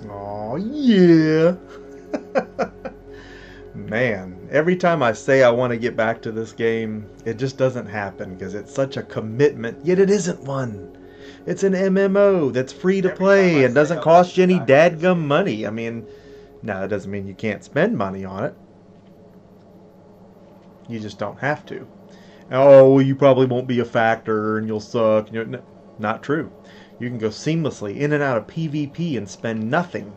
Oh yeah. Man, every time I say I want to get back to this game, it just doesn't happen because it's such a commitment, yet it isn't one. It's an MMO that's free to play and doesn't cost you any dadgum money. I mean, now that doesn't mean you can't spend money on it. You just don't have to. Oh, you probably won't be a factor and you'll suck. You know, no, not true. You can go seamlessly in and out of PvP and spend nothing.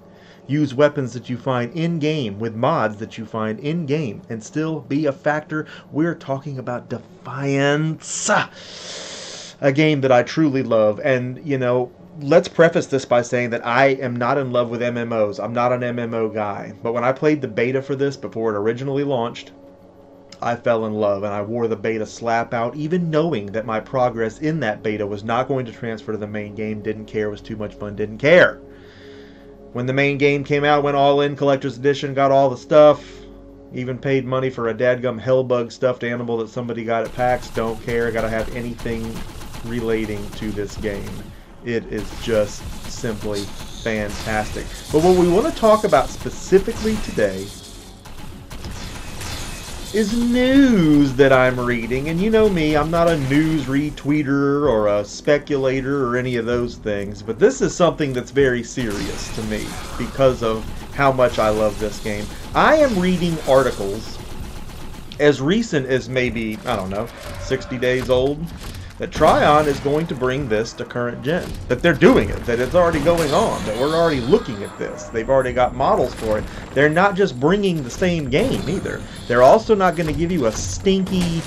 Use weapons that you find in-game with mods that you find in-game and still be a factor. We're talking about Defiance. A game that I truly love. And, you know, let's preface this by saying that I am not in love with MMOs. I'm not an MMO guy. But when I played the beta for this before it originally launched, I fell in love and I wore the beta slap out, even knowing that my progress in that beta was not going to transfer to the main game. Didn't care, was too much fun, didn't care. When the main game came out, went all in, collector's edition, got all the stuff, even paid money for a dadgum hellbug stuffed animal that somebody got at PAX, don't care, gotta have anything relating to this game. It is just simply fantastic. But what we want to talk about specifically today is news that I'm reading. And you know me, I'm not a news retweeter or a speculator or any of those things, but this is something that's very serious to me because of how much I love this game. I am reading articles as recent as maybe, I don't know, 60 days old, that Tryon is going to bring this to current gen. That they're doing it, that it's already going on, that we're already looking at this. They've already got models for it. They're not just bringing the same game either. They're also not going to give you a stinky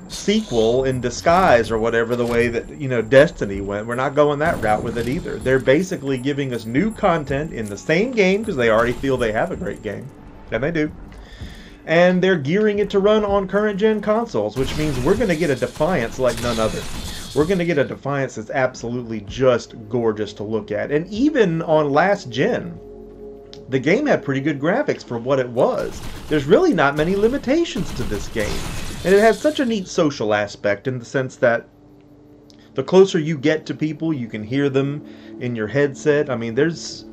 sequel in disguise or whatever, the way that, you know, Destiny went. We're not going that route with it either. They're basically giving us new content in the same game because they already feel they have a great game. And they do. And they're gearing it to run on current gen consoles, which means we're going to get a Defiance like none other. We're going to get a Defiance that's absolutely just gorgeous to look at. And even on last gen, the game had pretty good graphics for what it was. There's really not many limitations to this game. And it has such a neat social aspect in the sense that the closer you get to people, you can hear them in your headset. I mean, there's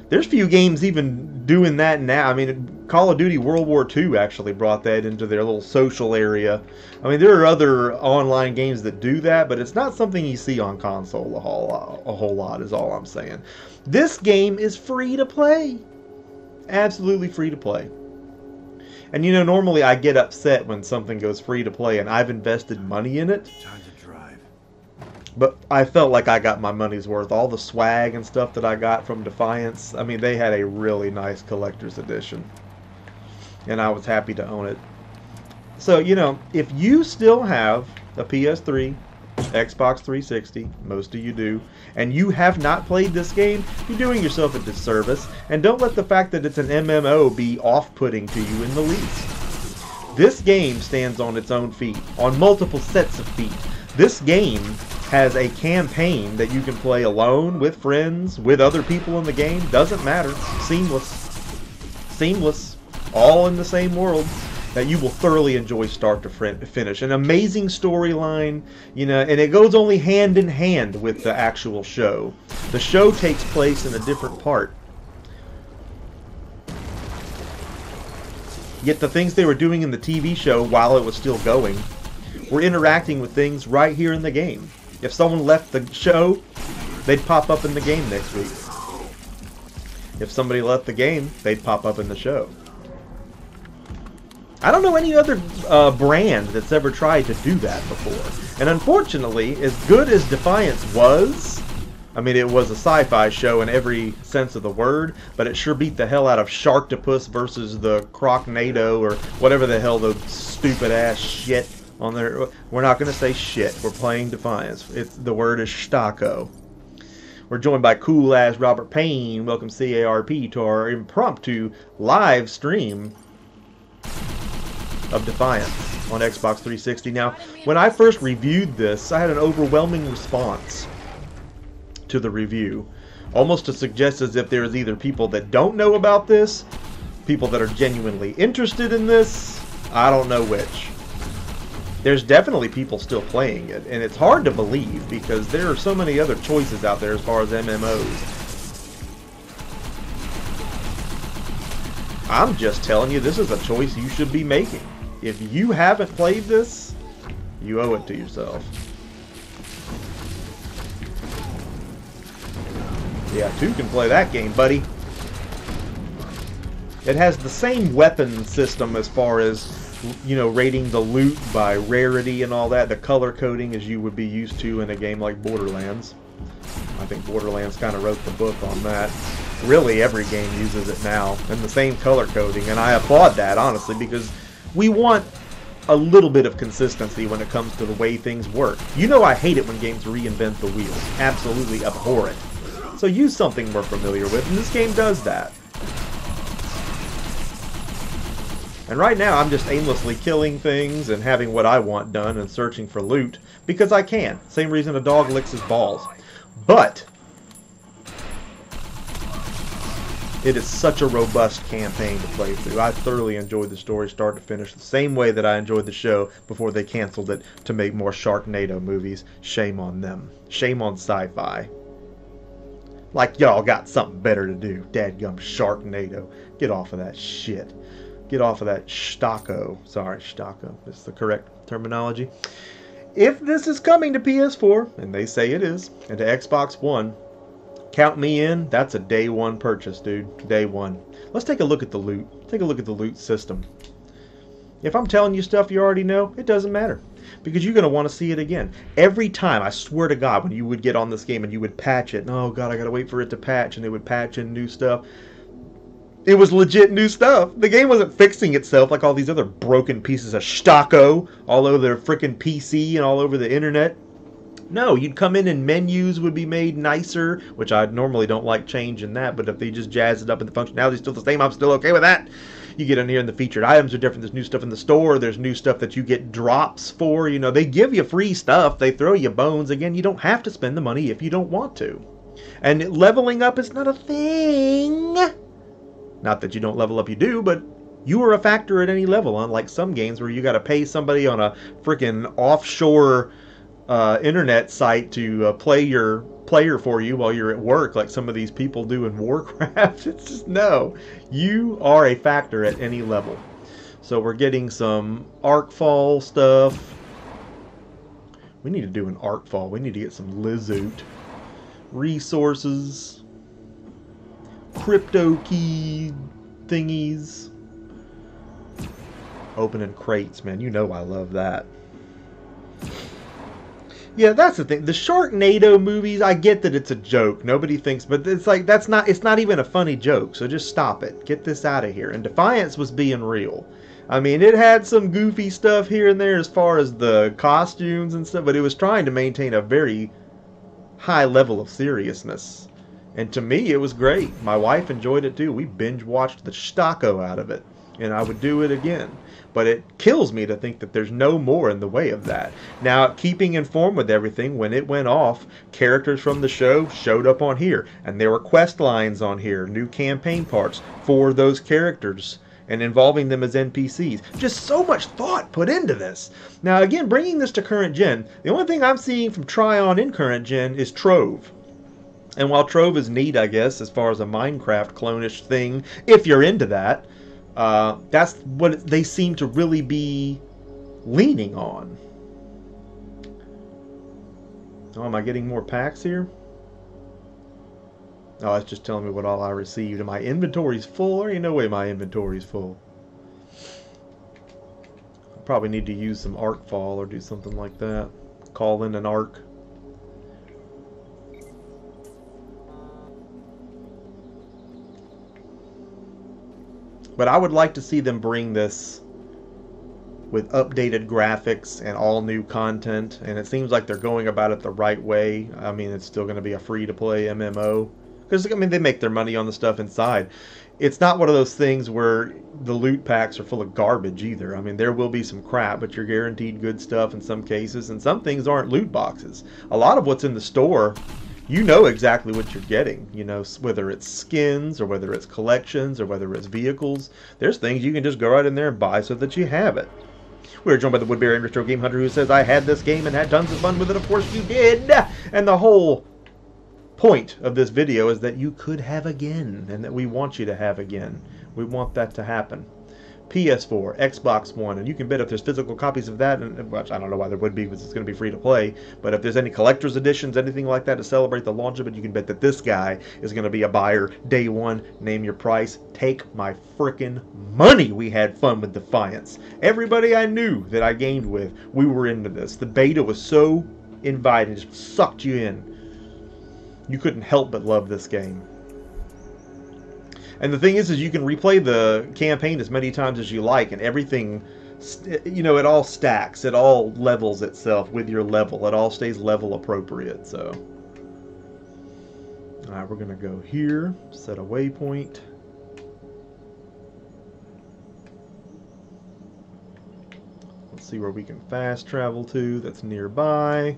few games even doing that now. I mean, Call of Duty World War II actually brought that into their little social area. I mean, there are other online games that do that, but it's not something you see on console a whole lot is all I'm saying. This game is free to play. Absolutely free to play. And you know, normally I get upset when something goes free to play and I've invested money in it. But I felt like I got my money's worth. All the swag and stuff that I got from Defiance, I mean, they had a really nice collector's edition. And I was happy to own it. So, you know, if you still have a PS3, Xbox 360, most of you do, and you have not played this game, you're doing yourself a disservice. And don't let the fact that it's an MMO be off-putting to you in the least. This game stands on its own feet, on multiple sets of feet. This game has a campaign that you can play alone, with friends, with other people in the game. Doesn't matter. Seamless. Seamless. All in the same world that you will thoroughly enjoy start to finish. An amazing storyline, you know, and it goes only hand in hand with the actual show. The show takes place in a different part. Yet the things they were doing in the TV show while it was still going were interacting with things right here in the game. If someone left the show, they'd pop up in the game next week. If somebody left the game, they'd pop up in the show. I don't know any other brand that's ever tried to do that before. And unfortunately, as good as Defiance was, I mean, it was a sci-fi show in every sense of the word, but it sure beat the hell out of Sharktopus versus the Crocnado or whatever the hell the stupid-ass shit on there. We're not going to say shit. We're playing Defiance. The word is Stacco. We're joined by cool-ass Robert Payne. Welcome, CARP, to our impromptu live stream of Defiance on Xbox 360. Now, when I first reviewed this, I had an overwhelming response to the review. Almost to suggest as if there's either people that don't know about this, people that are genuinely interested in this, I don't know which. There's definitely people still playing it, and it's hard to believe because there are so many other choices out there as far as MMOs. I'm just telling you, this is a choice you should be making. If you haven't played this, you owe it to yourself. Yeah, 2 can play that game, buddy. It has the same weapon system as far as, you know, rating the loot by rarity and all that, the color coding as you would be used to in a game like Borderlands. I think Borderlands kind of wrote the book on that. Really, every game uses it now, and the same color coding, and I applaud that, honestly, because we want a little bit of consistency when it comes to the way things work. You know I hate it when games reinvent the wheel. Absolutely abhor it. So use something we're familiar with, and this game does that. And right now, I'm just aimlessly killing things and having what I want done and searching for loot, because I can. Same reason a dog licks his balls. But it is such a robust campaign to play through. I thoroughly enjoyed the story start to finish, the same way that I enjoyed the show before they canceled it to make more Sharknado movies. Shame on them. Shame on sci-fi. Like y'all got something better to do. Dadgum Sharknado. Get off of that shit. Get off of that stocko. Sorry, stocko is the correct terminology. If this is coming to PS4, and they say it is, and to Xbox One, count me in. That's a day one purchase, dude. Day one. Let's take a look at the loot. Take a look at the loot system. If I'm telling you stuff you already know, it doesn't matter. Because you're going to want to see it again. Every time, I swear to God, when you would get on this game and you would patch it, and oh God, I got to wait for it to patch, and they would patch in new stuff. It was legit new stuff. The game wasn't fixing itself like all these other broken pieces of stocko all over their frickin' PC and all over the internet. No, you'd come in and menus would be made nicer, which I normally don't like changing that, but if they just jazz it up and the functionality is still the same, I'm still okay with that. You get in here and the featured items are different. There's new stuff in the store. There's new stuff that you get drops for. You know, they give you free stuff. They throw you bones. Again, you don't have to spend the money if you don't want to. And leveling up is not a thing. Not that you don't level up, you do, but you are a factor at any level, unlike some games where you got to pay somebody on a freaking offshore internet site to play your player for you while you're at work, like some of these people do in Warcraft. It's just, no. You are a factor at any level. So we're getting some Arkfall stuff. We need to do an Arkfall. We need to get some Lizoot. Resources. Crypto key thingies. Opening crates, man. You know I love that. Yeah, that's the thing. The Sharknado movies, I get that it's a joke. Nobody thinks, but it's like, it's not even a funny joke. So just stop it. Get this out of here. And Defiance was being real. I mean, it had some goofy stuff here and there as far as the costumes and stuff, but it was trying to maintain a very high level of seriousness. And to me, it was great. My wife enjoyed it too. We binge watched the stocko out of it. And I would do it again. But it kills me to think that there's no more in the way of that. Now, keeping informed with everything, when it went off, characters from the show showed up on here. And there were quest lines on here, new campaign parts for those characters, and involving them as NPCs. Just so much thought put into this. Now, again, bringing this to current gen, the only thing I'm seeing from Tryon in current gen is Trove. And while Trove is neat, I guess, as far as a Minecraft clone-ish thing, if you're into that, that's what they seem to really be leaning on. Oh, am I getting more packs here? Oh, it's just telling me what all I received. And my inventory's full? There ain't no way my inventory's full. I probably need to use some Arkfall or do something like that. Call in an Ark. But I would like to see them bring this with updated graphics and all new content. And it seems like they're going about it the right way. I mean, it's still going to be a free-to-play MMO. Because, I mean, they make their money on the stuff inside. It's not one of those things where the loot packs are full of garbage either. I mean, there will be some crap, but you're guaranteed good stuff in some cases. And some things aren't loot boxes. A lot of what's in the store, you know exactly what you're getting. You know, whether it's skins or whether it's collections or whether it's vehicles. There's things you can just go right in there and buy so that you have it. We're joined by the Woodbury and Retro Game Hunter, who says, I had this game and had tons of fun with it. Of course you did. And the whole point of this video is that you could have again, and that we want you to have again. We want that to happen. PS4, Xbox One, and you can bet if there's physical copies of that, and which I don't know why there would be because it's going to be free to play, but if there's any collector's editions, anything like that to celebrate the launch of it, you can bet that this guy is going to be a buyer day one. Name your price. Take my frickin' money. We had fun with Defiance. Everybody I knew that I gamed with, we were into this. The beta was so inviting, just sucked you in. You couldn't help but love this game. And the thing is you can replay the campaign as many times as you like, and everything, you know, it all stacks. It all levels itself with your level. It all stays level appropriate, so. Alright, we're going to go here, set a waypoint. Let's see where we can fast travel to that's nearby.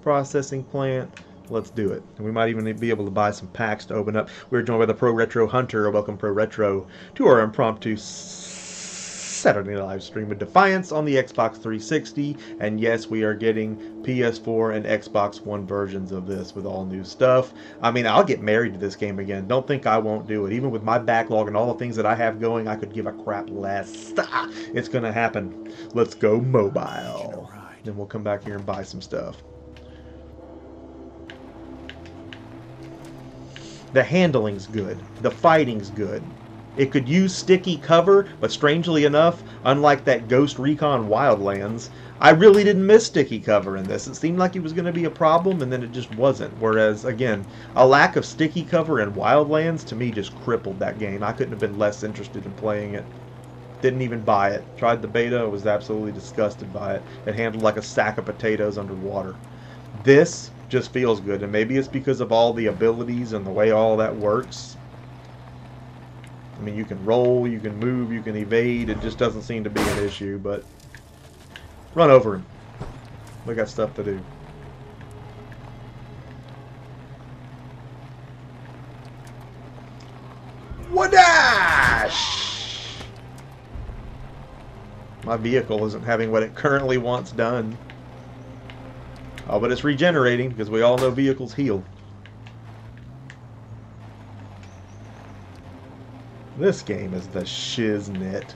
Processing plant. Let's do it. And we might even be able to buy some packs to open up. We're joined by the Pro Retro Hunter. Welcome, Pro Retro, to our impromptu Saturday live stream with Defiance on the Xbox 360. And yes, we are getting PS4 and Xbox One versions of this with all new stuff. I mean, I'll get married to this game again. Don't think I won't do it. Even with my backlog and all the things that I have going, I could give a crap less. It's going to happen. Let's go mobile. Then we'll come back here and buy some stuff. The handling's good. The fighting's good. It could use sticky cover, but strangely enough, unlike that Ghost Recon Wildlands, I really didn't miss sticky cover in this. It seemed like it was going to be a problem, and then it just wasn't. Whereas, again, a lack of sticky cover in Wildlands, to me, just crippled that game. I couldn't have been less interested in playing it. Didn't even buy it. Tried the beta, was absolutely disgusted by it. It handled like a sack of potatoes underwater. This just feels good, and maybe it's because of all the abilities and the way all that works. I mean, you can roll, you can move, you can evade. It just doesn't seem to be an issue, but run over him. We got stuff to do. Wadash! My vehicle isn't having what it currently wants done. Oh, but it's regenerating, because we all know vehicles heal. This game is the shiznit.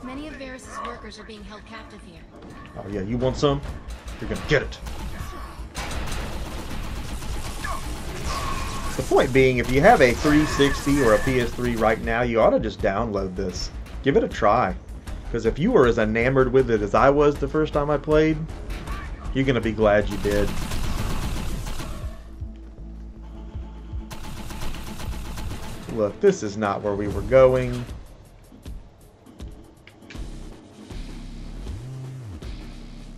Many of Varys' workers are being held captive here. Oh yeah, you want some? You're gonna get it. The point being, if you have a 360 or a PS3 right now, you ought to just download this. Give it a try. Because if you were as enamored with it as I was the first time I played, you're going to be glad you did. Look, this is not where we were going.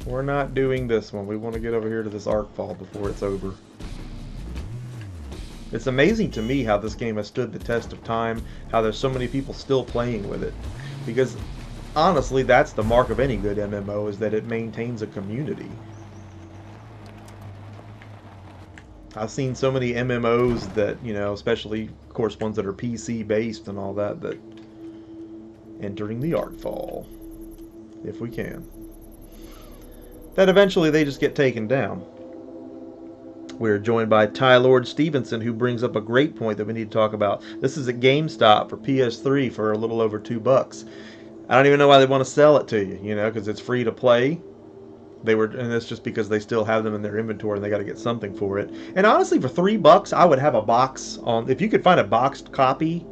We're not doing this one. We want to get over here to this Arkfall before it's over. It's amazing to me how this game has stood the test of time, how there's so many people still playing with it. Because, honestly, that's the mark of any good MMO, is that it maintains a community. I've seen so many MMOs that, you know, especially, of course, ones that are PC-based and all that, that entering the Arkfall, if we can, that eventually they just get taken down. We're joined by Ty Lord Stevenson, who brings up a great point that we need to talk about. This is at GameStop for PS3 for a little over $2. I don't even know why they want to sell it to you, you know, because it's free to play. And that's just because they still have them in their inventory and they got to get something for it. And honestly, for $3, I would have a box on. If you could find a boxed copy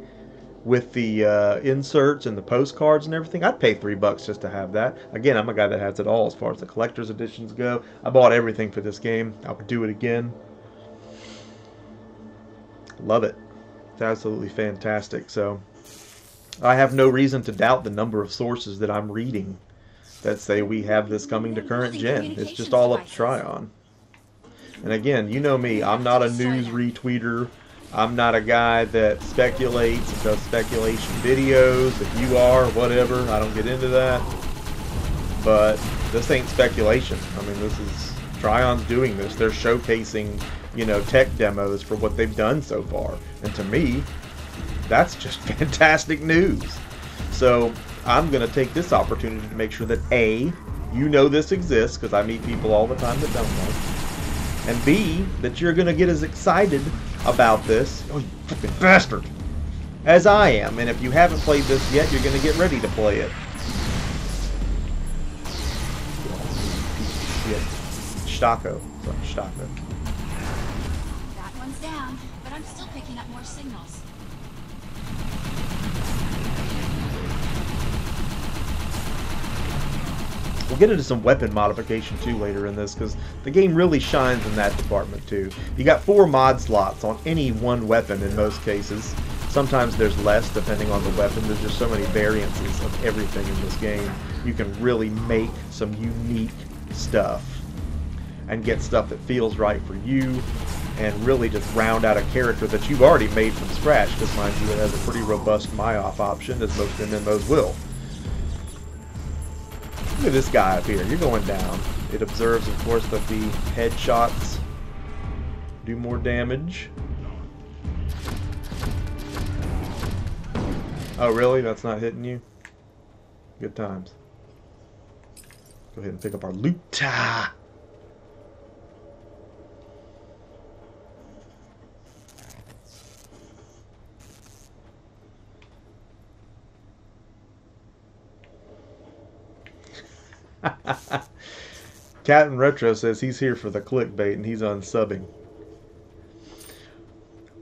with the inserts and the postcards and everything, I'd pay $3 just to have that. Again, I'm a guy that has it all as far as the collector's editions go. I bought everything for this game. I would do it again. Love it. It's absolutely fantastic. So I have no reason to doubt the number of sources that I'm reading that say we have this coming to current gen. It's just all up to try on. And again, you know me, I'm not a news retweeter. I'm not a guy that speculates and does speculation videos. If you are, whatever, I don't get into that. But this ain't speculation. I mean, this is Trion's doing this. They're showcasing, you know, tech demos for what they've done so far. And to me, that's just fantastic news. So I'm going to take this opportunity to make sure that A, you know this exists, because I meet people all the time that don't know. and B, that you're going to get as excited about this, oh you fucking bastard, as I am. And if you haven't played this yet, you're going to get ready to play it. Stocko. Stocko. That one's down, but I'm still picking up more signals. We'll get into some weapon modification too later in this, because the game really shines in that department too. You got 4 mod slots on any one weapon in most cases. Sometimes there's less depending on the weapon. There's just so many variances of everything in this game. You can really make some unique stuff and get stuff that feels right for you, and really just round out a character that you've already made from scratch, because mind you, it has a pretty robust my-off option, as most MMOs will. Look at this guy up here. You're going down. It observes, of course, that the headshots do more damage. Oh, really? That's not hitting you? Good times. Go ahead and pick up our loot. Captain Retro says he's here for the clickbait and he's unsubbing.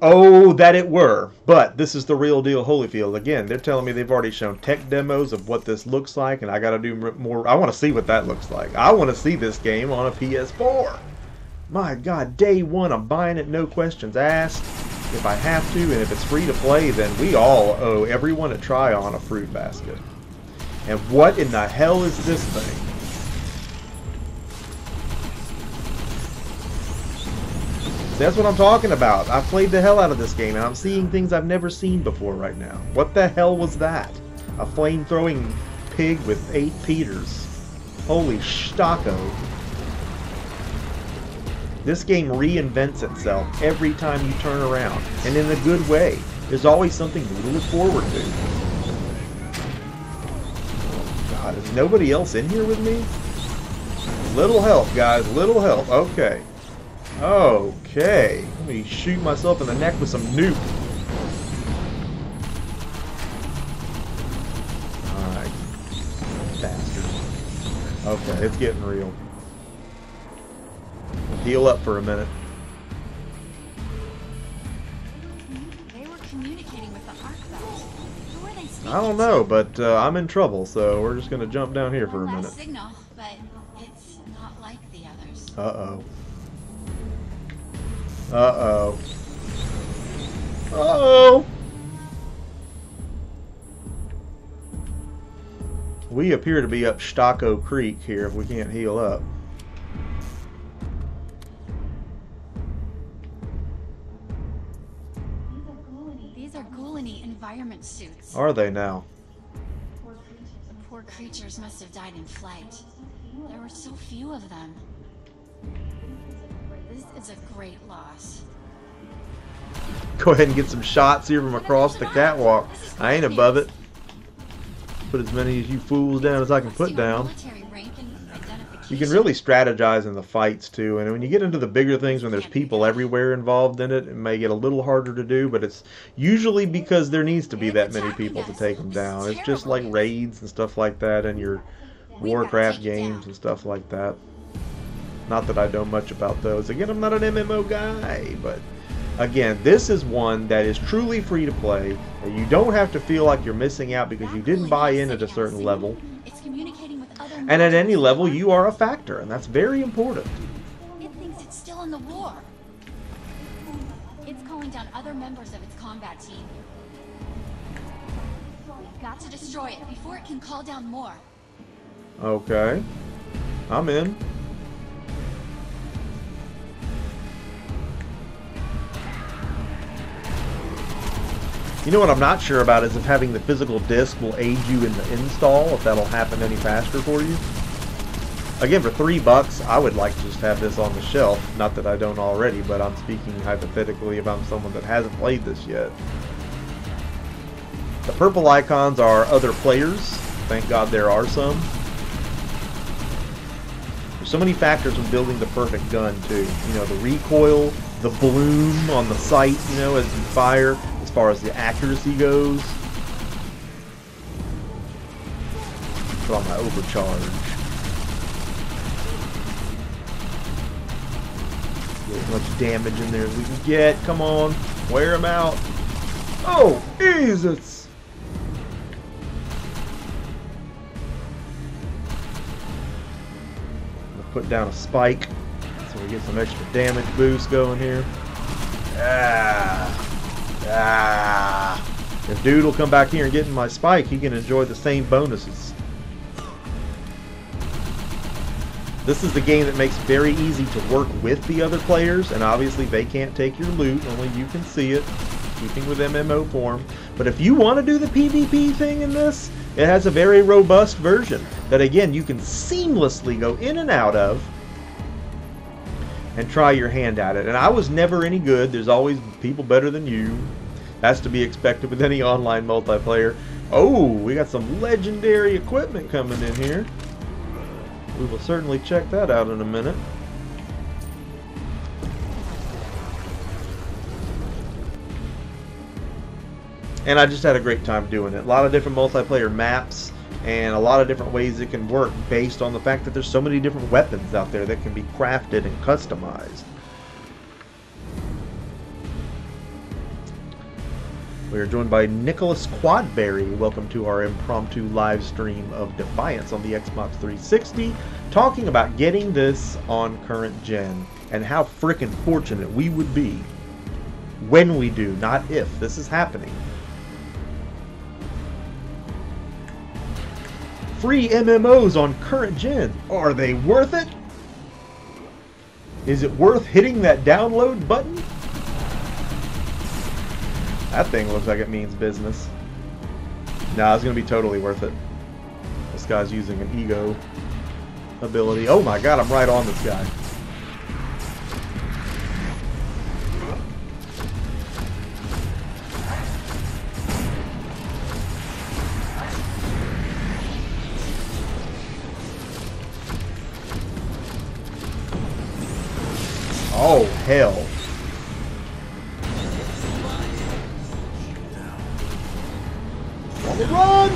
Oh, that it were. But this is the real deal, Holyfield. Again, they're telling me they've already shown tech demos of what this looks like, and I gotta do more. I want to see what that looks like. I want to see this game on a PS4. My God, day one, I'm buying it, no questions asked. If I have to, and if it's free to play, then we all owe everyone a try on a fruit basket. And what in the hell is this thing? That's what I'm talking about. I've played the hell out of this game, and I'm seeing things I've never seen before right now. What the hell was that? A flame-throwing pig with 8 Peters. Holy stocko. This game reinvents itself every time you turn around, and in a good way. There's always something to look forward to. God, is nobody else in here with me? Little help, guys. Little help. Okay. Okay. Let me shoot myself in the neck with some nuke. Alright. Bastards. Okay, it's getting real. Heal up for a minute. They were communicating with the Arkfalls. Who are they speaking I don't know, but I'm in trouble, so we're just going to jump down here for a minute. Signal, but it's not like the others. Uh-oh. Uh-oh. Uh-oh! We appear to be up Stocko Creek here if we can't heal up. These are Ghoulinie environment suits. Are they now? The poor creatures must have died in flight. There were so few of them. This is a great loss. Go ahead and get some shots here from across the catwalk. I ain't above it. Put as many as you fools down as I can put down. You can really strategize in the fights too, and when you get into the bigger things, when there's people everywhere involved in it, it may get a little harder to do, but it's usually because there needs to be that many people to take them down. It's just like raids and stuff like that in your Warcraft games and stuff like that. Not that I know much about those. Again, I'm not an MMO guy, but again, this is one that is truly free to play, that you don't have to feel like you're missing out because you didn't buy in at a certain level. And at any level, you are a factor, and that's very important. It thinks it's still in the war. It's calling down other members of its combat team. We've got to destroy it before it can call down more. Okay. I'm in. You know what I'm not sure about is if having the physical disc will aid you in the install, if that'll happen any faster for you. Again, for $3, I would like to just have this on the shelf. Not that I don't already, but I'm speaking hypothetically if I'm someone that hasn't played this yet. The purple icons are other players. Thank God there are some. There's so many factors when building the perfect gun too. You know, the recoil, the bloom on the sight, you know, as you fire, as far as the accuracy goes. Put on my overcharge. Get as much damage in there as we can get. Come on, wear him out. Oh, Jesus! Put down a spike so we get some extra damage boost going here. If dude will come back here and get in my spike, he can enjoy the same bonuses. This is the game that makes it very easy to work with the other players, and obviously they can't take your loot, only you can see it, keeping with MMO form. But if you want to do the PvP thing in this, it has a very robust version that, again, you can seamlessly go in and out of and try your hand at it. And I was never any good. There's always people better than you. That's to be expected with any online multiplayer. Oh, we got some legendary equipment coming in here. We will certainly check that out in a minute. And I just had a great time doing it. A lot of different multiplayer maps and a lot of different ways it can work based on the fact that there's so many different weapons out there that can be crafted and customized. We are joined by Nicholas Quadberry. Welcome to our impromptu live stream of Defiance on the Xbox 360, talking about getting this on current gen and how frickin' fortunate we would be when we do, not if. This is happening. Free MMOs on current gen. Are they worth it? Is it worth hitting that download button? That thing looks like it means business. Nah, it's going to be totally worth it. This guy's using an ego ability. Oh my god, I'm right on this guy. Oh, hell. On the run!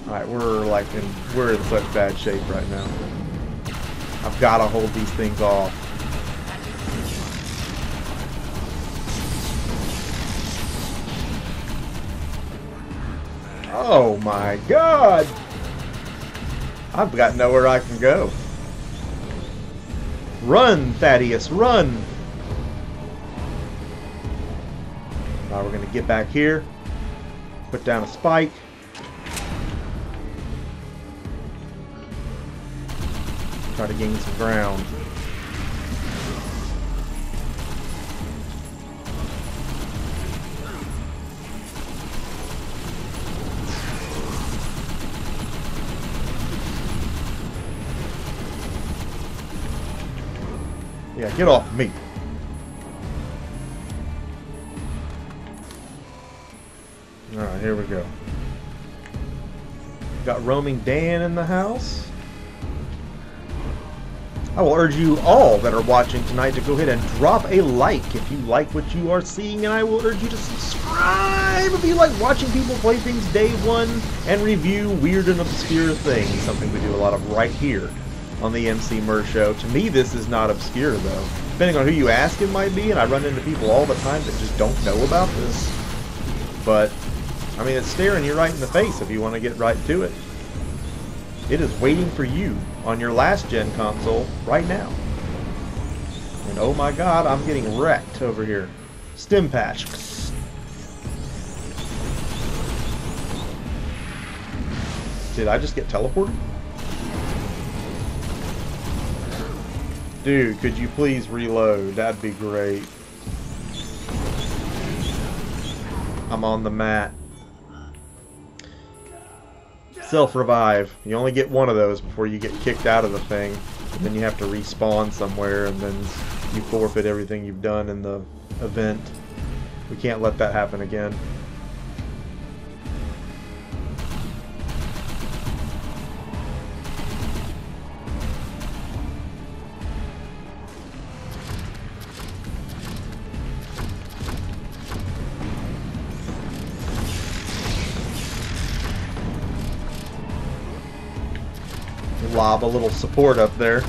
Alright, we're in such bad shape right now. I've got to hold these things off. Oh my god! I've got nowhere I can go. Run, Thaddeus, run! Now we're going to get back here, put down a spike. Try to gain some ground. Yeah, get off me. Alright, here we go. Got Roaming Dan in the house. I will urge you all that are watching tonight to go ahead and drop a like if you like what you are seeing, and I will urge you to subscribe if you like watching people play things day one and review weird and obscure things, something we do a lot of right here on the Emceemur show. To me, this is not obscure, though. Depending on who you ask, it might be, and I run into people all the time that just don't know about this. But, I mean, it's staring you right in the face if you want to get right to it. It is waiting for you on your last-gen console right now. And oh my god, I'm getting wrecked over here. Stim patch. Did I just get teleported? Dude, could you please reload? That'd be great. I'm on the mat. Self-revive. You only get one of those before you get kicked out of the thing. And then you have to respawn somewhere, and then you forfeit everything you've done in the event. We can't let that happen again. Lob a little support up there.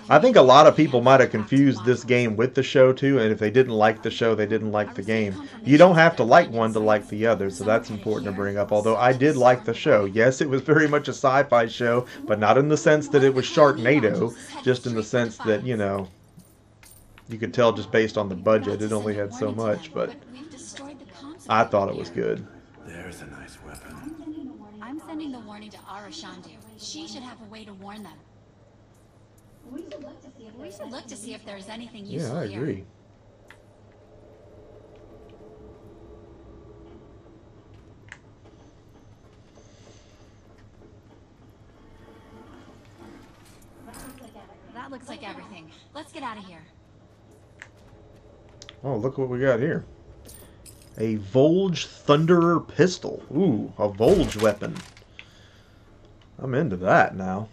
I think a lot of people might have confused this game with the show too, and if they didn't like the show, they didn't like the game. You don't have to like one to like the other, so that's important to bring up. Although I did like the show. Yes, it was very much a sci-fi show, but not in the sense that it was Sharknado, just in the sense that, you know, you could tell just based on the budget, it only had so much, but I thought it was good. There's a nice weapon. I'm sending the warning to Arashandu. She should have a way to warn them. We should look to see if there's anything useful here. Yeah, I agree. That looks like everything. Let's get out of here. Oh, look what we got here. A Volge Thunderer pistol. Ooh, a Volge weapon. I'm into that now.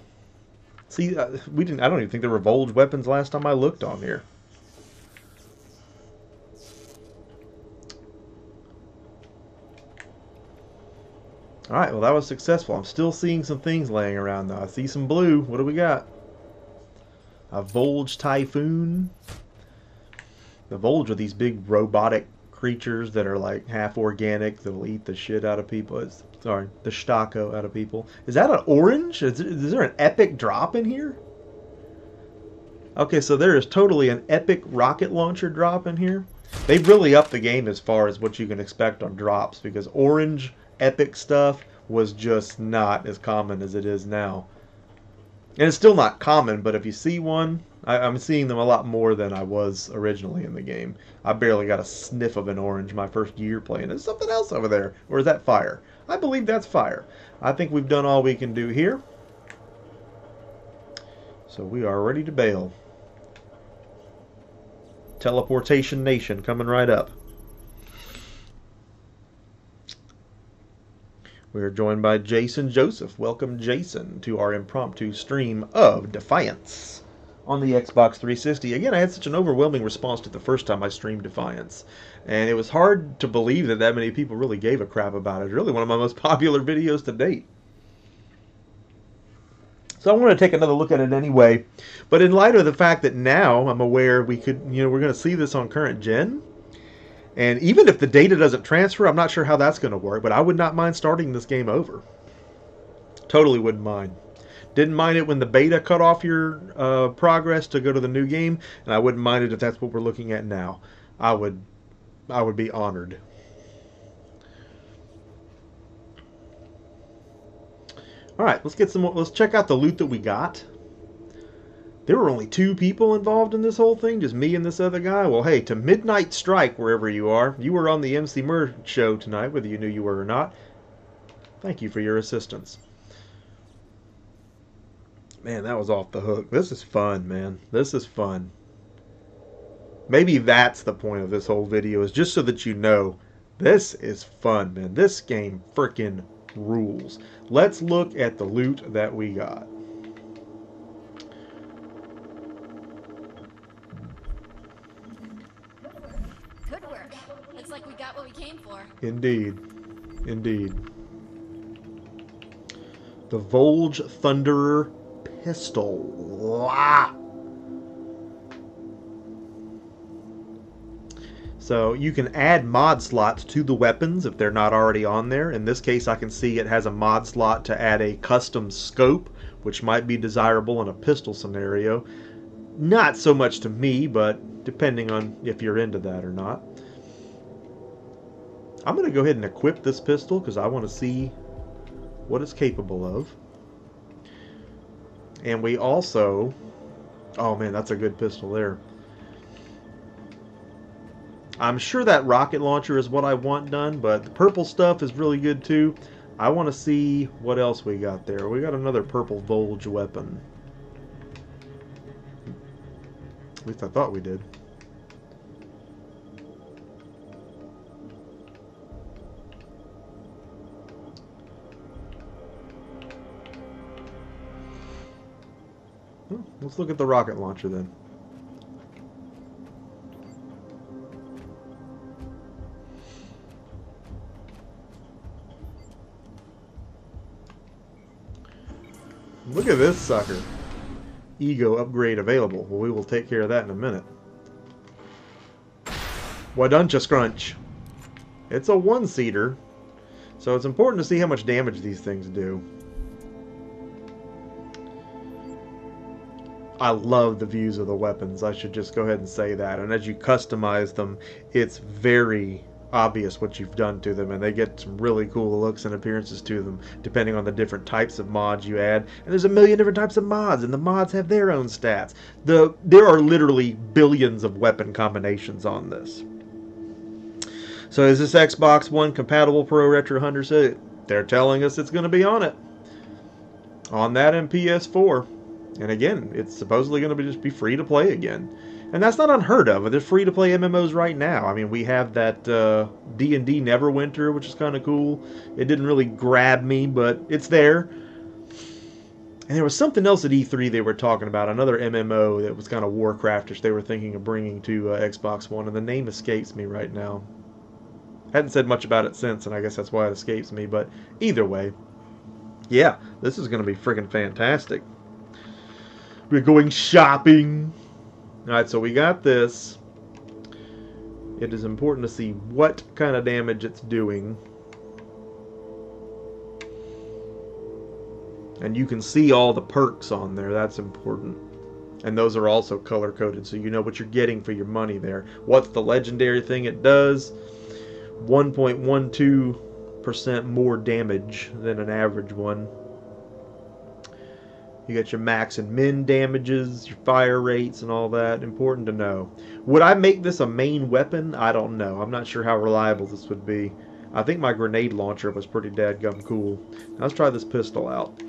See, we didn't. I don't even think there were Volge weapons last time I looked on here. All right, well that was successful. I'm still seeing some things laying around though. I see some blue. What do we got? A Volge Typhoon. The Volge are these big robotic creatures that are like half organic that'll eat the shit out of people. Sorry, the Stacco out of people. Is that an orange? Is there an epic drop in here? Okay, so there is totally an epic rocket launcher drop in here. They've really upped the game as far as what you can expect on drops, because orange epic stuff was just not as common as it is now. And it's still not common, but if you see one, I'm seeing them a lot more than I was originally in the game. I barely got a sniff of an orange my first year playing. There's something else over there. Or is that fire? I believe that's fire. I think we've done all we can do here. So we are ready to bail. Teleportation Nation coming right up. We are joined by Jason Joseph. Welcome, Jason, to our impromptu stream of Defiance on the Xbox 360. Again, I had such an overwhelming response to the first time I streamed Defiance, and it was hard to believe that that many people really gave a crap about it. It's really one of my most popular videos to date. So I want to take another look at it anyway. But in light of the fact that now I'm aware we could, we're going to see this on current gen. And even if the data doesn't transfer, I'm not sure how that's going to work, but I would not mind starting this game over. Totally wouldn't mind. Didn't mind it when the beta cut off your progress to go to the new game, and I wouldn't mind it if that's what we're looking at now. I would be honored. All right, let's get some more. Let's check out the loot that we got. There were only 2 people involved in this whole thing, just me and this other guy. Well, hey, to Midnight Strike, wherever you are. You were on the Emceemur show tonight, whether you knew you were or not. Thank you for your assistance. Man, that was off the hook. This is fun, man. This is fun. Maybe that's the point of this whole video, is just so that you know, this is fun, man. This game frickin' rules. Let's look at the loot that we got. Looks like we got what we came for. Indeed. Indeed. The Volge Thunderer pistol. Wow. So you can add mod slots to the weapons if they're not already on there. In this case, I can see it has a mod slot to add a custom scope, which might be desirable in a pistol scenario. Not so much to me, but depending on if you're into that or not. I'm going to go ahead and equip this pistol because I want to see what it's capable of. And we also... Oh man, that's a good pistol there. I'm sure that rocket launcher is what I want done, but the purple stuff is really good too. I want to see what else we got there. We got another purple Volge weapon. At least I thought we did. Let's look at the rocket launcher then. Look at this sucker. Ego upgrade available. Well, we will take care of that in a minute. Why don't you scrunch? It's a one-seater, so it's important to see how much damage these things do. I love the views of the weapons. I should just go ahead and say that. And as you customize them, it's very obvious what you've done to them, and they get some really cool looks and appearances to them depending on the different types of mods you add. And there's a million different types of mods, and the mods have their own stats. There are literally billions of weapon combinations on this. So is this Xbox One compatible? Pro Retro Hunter said they're telling us it's going to be on it. On that and PS4. And again, it's supposedly going to just be free to play again. And that's not unheard of. There's free to play MMOs right now. I mean, we have that D&D Neverwinter, which is kind of cool. It didn't really grab me, but it's there. And there was something else at E3 they were talking about, another MMO that was kind of Warcraftish they were thinking of bringing to Xbox One, and the name escapes me right now. Hadn't said much about it since, and I guess that's why it escapes me, but either way, yeah, this is going to be freaking fantastic. We're going shopping. Alright, so we got this. It is important to see what kind of damage it's doing. And you can see all the perks on there. That's important. And those are also color-coded, so you know what you're getting for your money there. What's the legendary thing it does? 1.12% more damage than an average one. You got your max and min damages, your fire rates, and all that. Important to know. Would I make this a main weapon? I don't know. I'm not sure how reliable this would be. I think my grenade launcher was pretty dadgum cool. Now let's try this pistol out.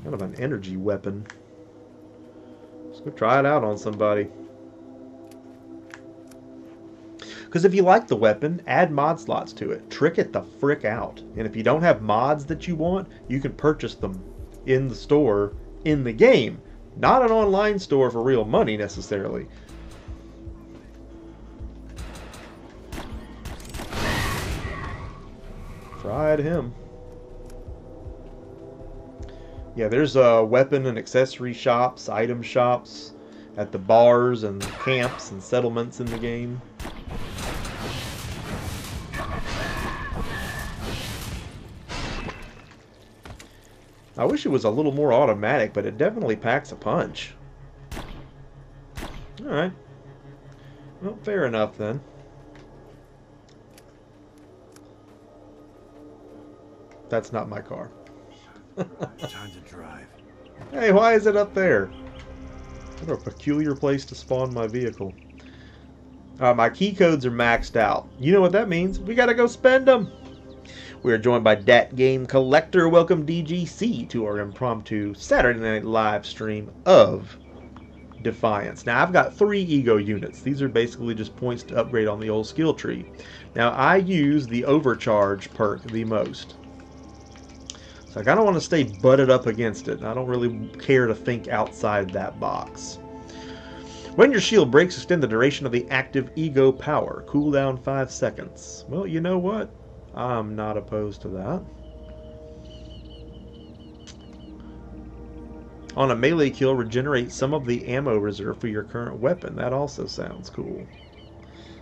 Kind of an energy weapon. Let's go try it out on somebody. Because if you like the weapon, add mod slots to it. Trick it the frick out. And if you don't have mods that you want, you can purchase them in the store, in the game. Not an online store for real money, necessarily. Fried him. Yeah, there's weapon and accessory shops, item shops, at the bars and camps and settlements in the game. I wish it was a little more automatic, but it definitely packs a punch. Alright. Well, fair enough then. That's not my car. Time to drive. Hey, why is it up there? What a peculiar place to spawn my vehicle. My key codes are maxed out. You know what that means. We gotta go spend them. We are joined by Dat Game Collector. Welcome, DGC, to our impromptu Saturday night live stream of Defiance. Now, I've got 3 ego units. These are basically just points to upgrade on the old skill tree. Now, I use the overcharge perk the most. So I kind of want to stay butted up against it. I don't really care to think outside that box. When your shield breaks, extend the duration of the active ego power. Cooldown 5 seconds. Well, you know what? I'm not opposed to that. On a melee kill, regenerate some of the ammo reserve for your current weapon. That also sounds cool.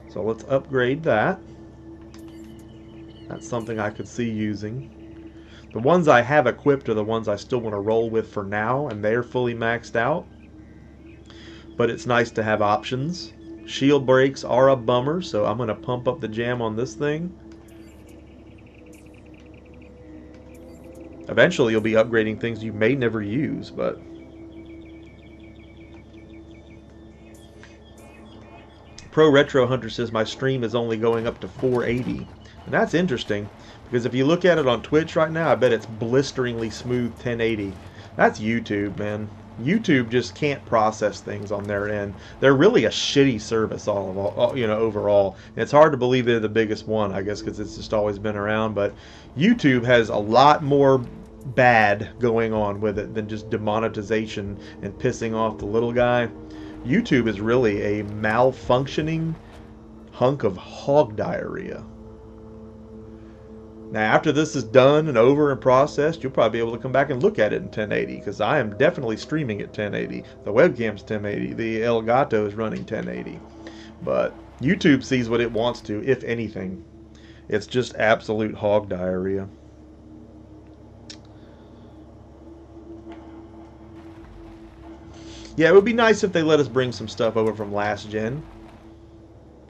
So let's upgrade that. That's something I could see using. The ones I have equipped are the ones I still want to roll with for now, and they're fully maxed out. But it's nice to have options. Shield breaks are a bummer, so I'm going to pump up the jam on this thing. Eventually you'll be upgrading things you may never use, but... Pro Retro Hunter says my stream is only going up to 480. And that's interesting, because if you look at it on Twitch right now, I bet it's blisteringly smooth 1080. That's YouTube, man. YouTube just can't process things on their end. They're really a shitty service overall. And it's hard to believe they're the biggest one, I guess, because it's just always been around. But YouTube has a lot more bad going on with it than just demonetization and pissing off the little guy. YouTube is really a malfunctioning hunk of hog diarrhea. Now, after this is done and over and processed, you'll probably be able to come back and look at it in 1080, because I am definitely streaming at 1080. The webcam's 1080. The Elgato is running 1080. But YouTube sees what it wants to, if anything. It's just absolute hog diarrhea. Yeah, it would be nice if they let us bring some stuff over from last gen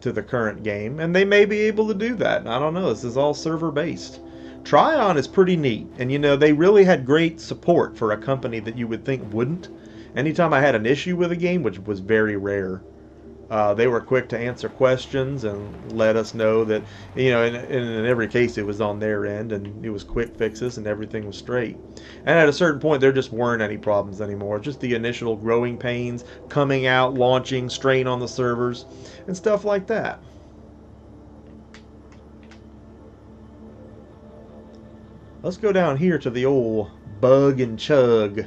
to the current game, and they may be able to do that. I don't know. This is all server based. Tryon is pretty neat, and you know, they really had great support for a company that you would think wouldn't. Anytime I had an issue with a game, which was very rare, they were quick to answer questions and let us know that, you know, in every case it was on their end, and it was quick fixes and everything was straight. And at a certain point there just weren't any problems anymore. Just the initial growing pains, coming out, launching, strain on the servers, and stuff like that. Let's go down here to the old Bug and Chug.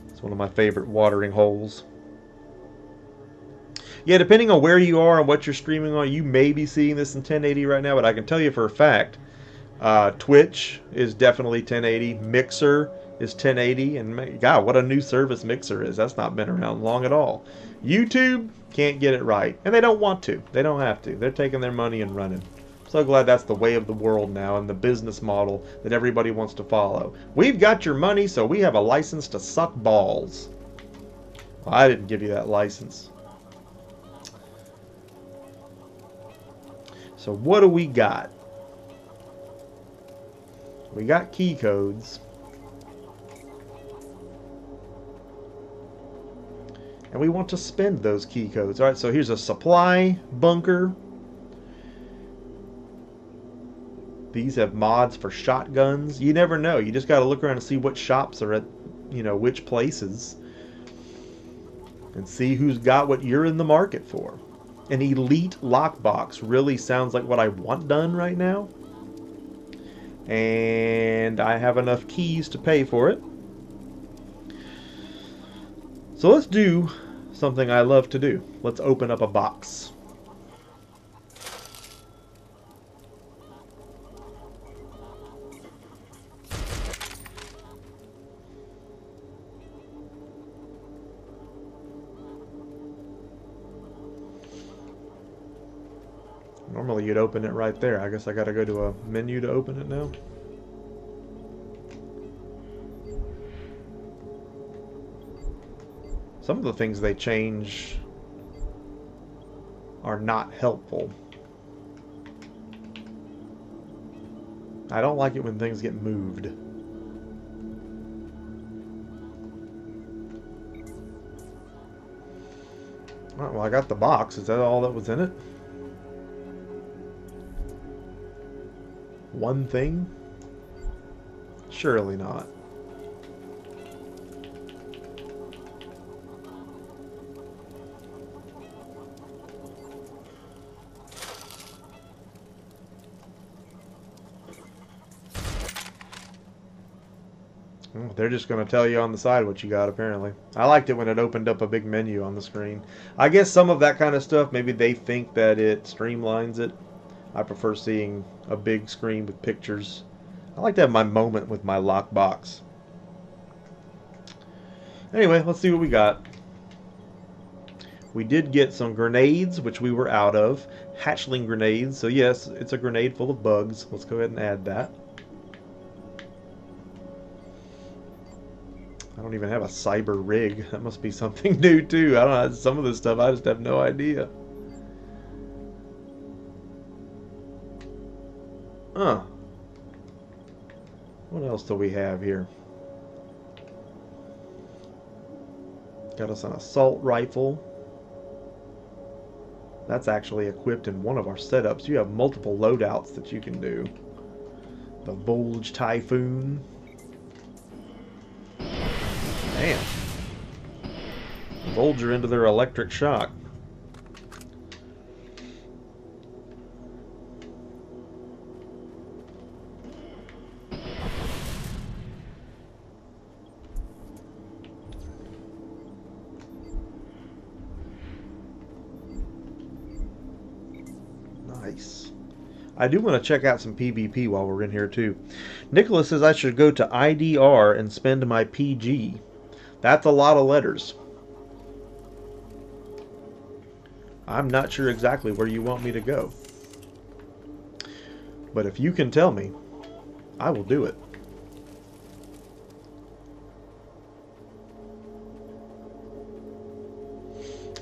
It's one of my favorite watering holes. Yeah, depending on where you are and what you're streaming on, you may be seeing this in 1080 right now, but I can tell you for a fact, Twitch is definitely 1080, Mixer is 1080, and God, what a new service Mixer is. That's not been around long at all. YouTube can't get it right, and they don't want to. They don't have to. They're taking their money and running. So glad that's the way of the world now, and the business model that everybody wants to follow. We've got your money, so we have a license to suck balls. Well, I didn't give you that license. So what do we got? We got key codes. And we want to spend those key codes. Alright, so here's a supply bunker. These have mods for shotguns. You never know. You just got to look around and see what shops are at, you know, which places. And see who's got what you're in the market for. An elite lockbox really sounds like what I want done right now. And I have enough keys to pay for it. So let's do something I love to do. Let's open up a box. Normally you'd open it right there. I guess I gotta go to a menu to open it now. Some of the things they change are not helpful. I don't like it when things get moved. Alright, well, I got the box. Is that all that was in it? One thing? Surely not. Oh, they're just going to tell you on the side what you got, apparently. I liked it when it opened up a big menu on the screen. I guess some of that kind of stuff, maybe they think that it streamlines it. I prefer seeing a big screen with pictures. I like to have my moment with my lockbox. Anyway, let's see what we got. We did get some grenades, which we were out of. Hatchling grenades. So yes, it's a grenade full of bugs. Let's go ahead and add that. I don't even have a cyber rig. That must be something new too. I don't know. Some of this stuff I just have no idea. Huh. What else do we have here? Got us an assault rifle. That's actually equipped in one of our setups. You have multiple loadouts that you can do. The Bulge Typhoon. Damn. Vulture into their electric shock. Nice. I do want to check out some PvP while we're in here too. Nicholas says I should go to IDR and spend my PG. That's a lot of letters. I'm not sure exactly where you want me to go. But if you can tell me, I will do it.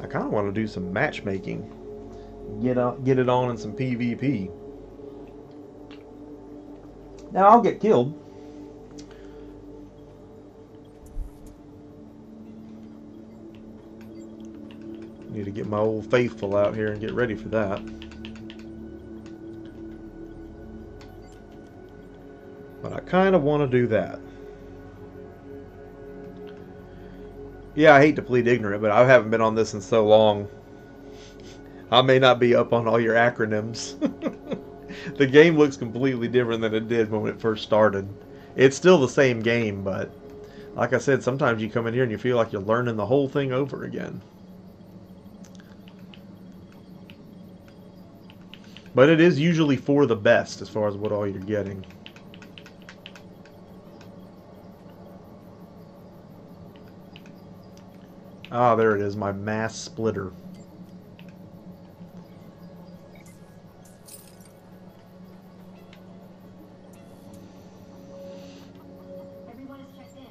I kind of want to do some matchmaking. Get it on in some PvP. Now I'll get killed. Need to get my old faithful out here and get ready for that. But I kind of want to do that. Yeah, I hate to plead ignorant, but I haven't been on this in so long. I may not be up on all your acronyms. The game looks completely different than it did when it first started. It's still the same game, but like I said, sometimes you come in here and you feel like you're learning the whole thing over again. But it is usually for the best as far as what all you're getting. Ah, there it is, my mass splitter.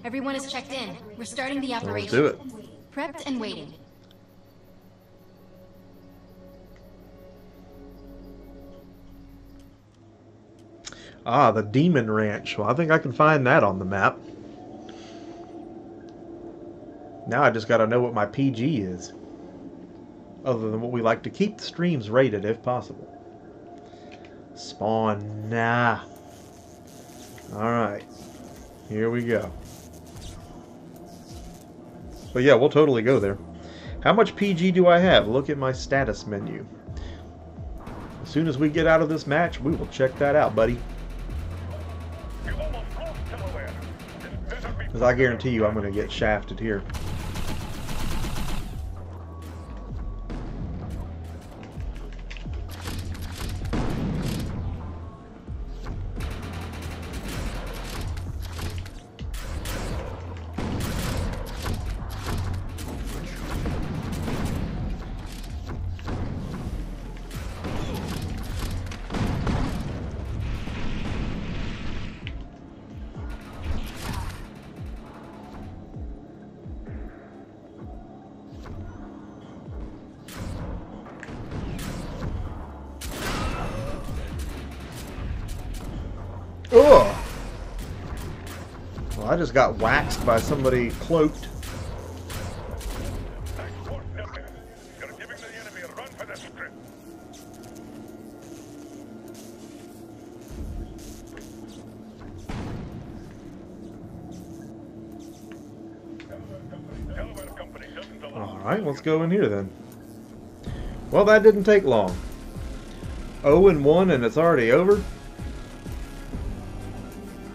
Everyone is checked in. We're starting the operation. Let's do it. Prepped and waiting. Ah, the Demon Ranch. Well, I think I can find that on the map. Now I just got to know what my PG is. Other than what we like to keep the streams rated if possible. Spawn. Nah. Alright. Here we go. But yeah, we'll totally go there. How much PG do I have? Look at my status menu. As soon as we get out of this match, we will check that out, buddy. Because I guarantee you I'm going to get shafted here. Ugh! Well, I just got waxed by somebody cloaked. Alright, let's go in here then. Well, that didn't take long. 0-1 and it's already over?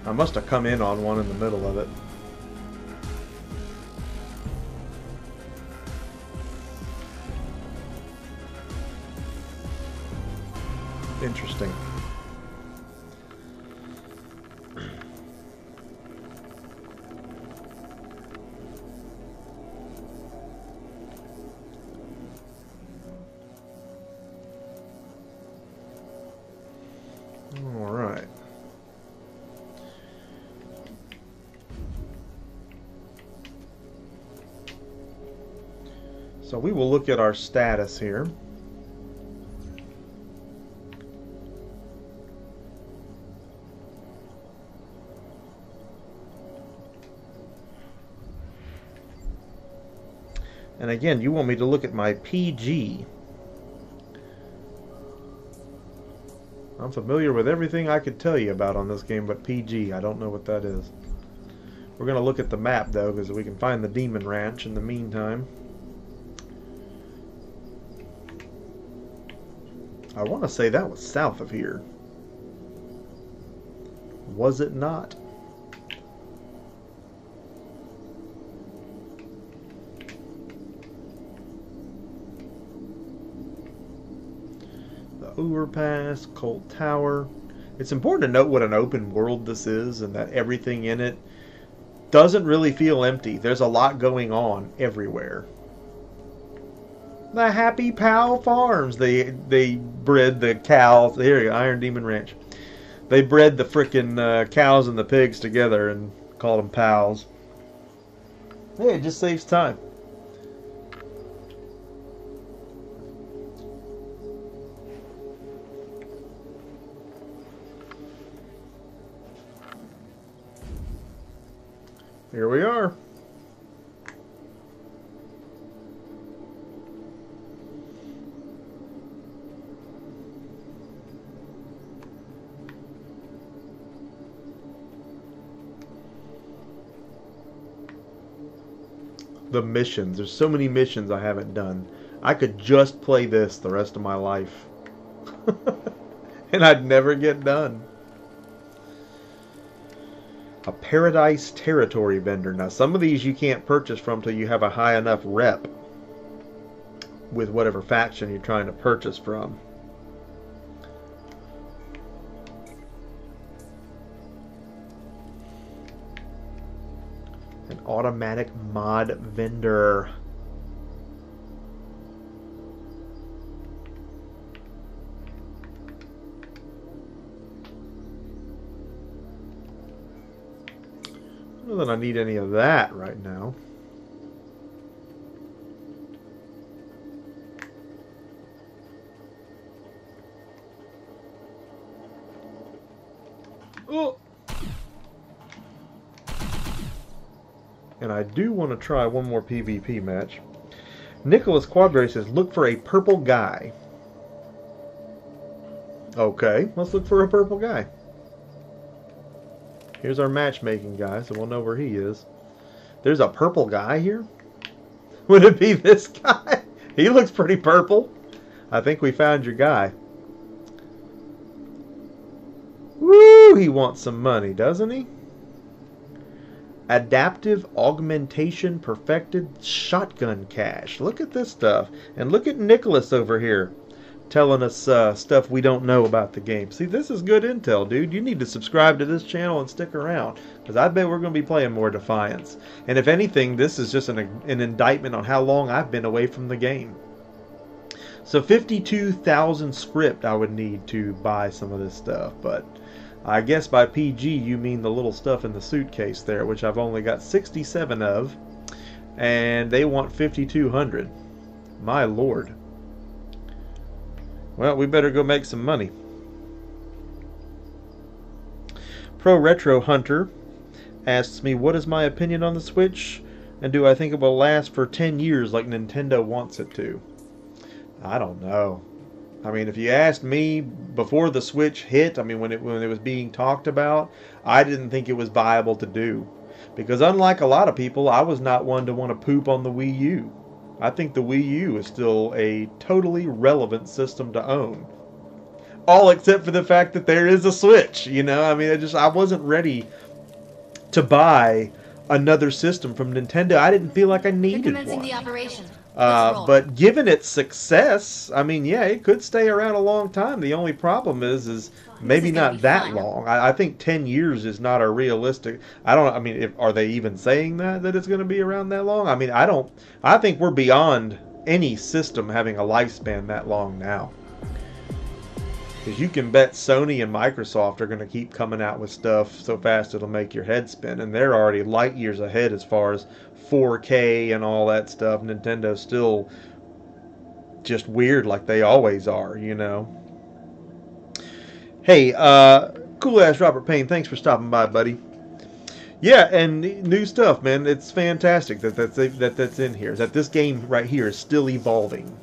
I must have come in on one in the middle of it. Interesting. All right. So we will look at our status here. And again, you want me to look at my PG. I'm familiar with everything I could tell you about on this game, but PG, I don't know what that is. We're going to look at the map, though, because we can find the Demon Ranch in the meantime. I want to say that was south of here. Was it not? The overpass, Colt Tower. It's important to note what an open world this is and that everything in it doesn't really feel empty. There's a lot going on everywhere. The Happy Pow Farms. They bred the cows. Here you go, Iron Demon Ranch. They bred the frickin' cows and the pigs together and called them pals. Hey, it just saves time. Here we are. The missions. There's so many missions I haven't done. I could just play this the rest of my life. And I'd never get done. A Paradise Territory vendor. Now some of these you can't purchase from till you have a high enough rep with whatever faction you're trying to purchase from. An automatic mod vendor. I don't know that I need any of that right now. Oh! And I do want to try one more PvP match. Nicholas Quadberry says, look for a purple guy. Okay, let's look for a purple guy. Here's our matchmaking guy, so we'll know where he is. There's a purple guy here? Would it be this guy? He looks pretty purple. I think we found your guy. Woo! He wants some money, doesn't he? Adaptive Augmentation Perfected Shotgun Cache. Look at this stuff. And look at Nicholas over here telling us stuff we don't know about the game. See, this is good intel, dude. You need to subscribe to this channel and stick around, because I bet we're going to be playing more Defiance. And if anything, this is just an indictment on how long I've been away from the game. So 52,000 script I would need to buy some of this stuff, but I guess by PG you mean the little stuff in the suitcase there, which I've only got 67 of, and they want 5,200. My lord. Well, we better go make some money. Pro Retro Hunter asks me, what is my opinion on the Switch, and do I think it will last for 10 years like Nintendo wants it to? I don't know. I mean, if you asked me before the Switch hit, I mean, when it was being talked about, I didn't think it was viable to do. Because unlike a lot of people, I was not one to want to poop on the Wii U. I think the Wii U is still a totally relevant system to own. All except for the fact that there is a Switch, you know? I mean, I wasn't ready to buy another system from Nintendo. I didn't feel like I needed one. The operation. But given its success, I mean, yeah, it could stay around a long time. The only problem is maybe not that long. I think 10 years is not a realistic. I mean, are they even saying that it's going to be around that long? I mean, I think we're beyond any system having a lifespan that long now. Because you can bet Sony and Microsoft are going to keep coming out with stuff so fast it'll make your head spin. And they're already light years ahead as far as 4K and all that stuff. Nintendo's still just weird like they always are, you know. Hey, cool ass Robert Payne, thanks for stopping by, buddy. Yeah, and new stuff, man. It's fantastic that's in here. That this game right here is still evolving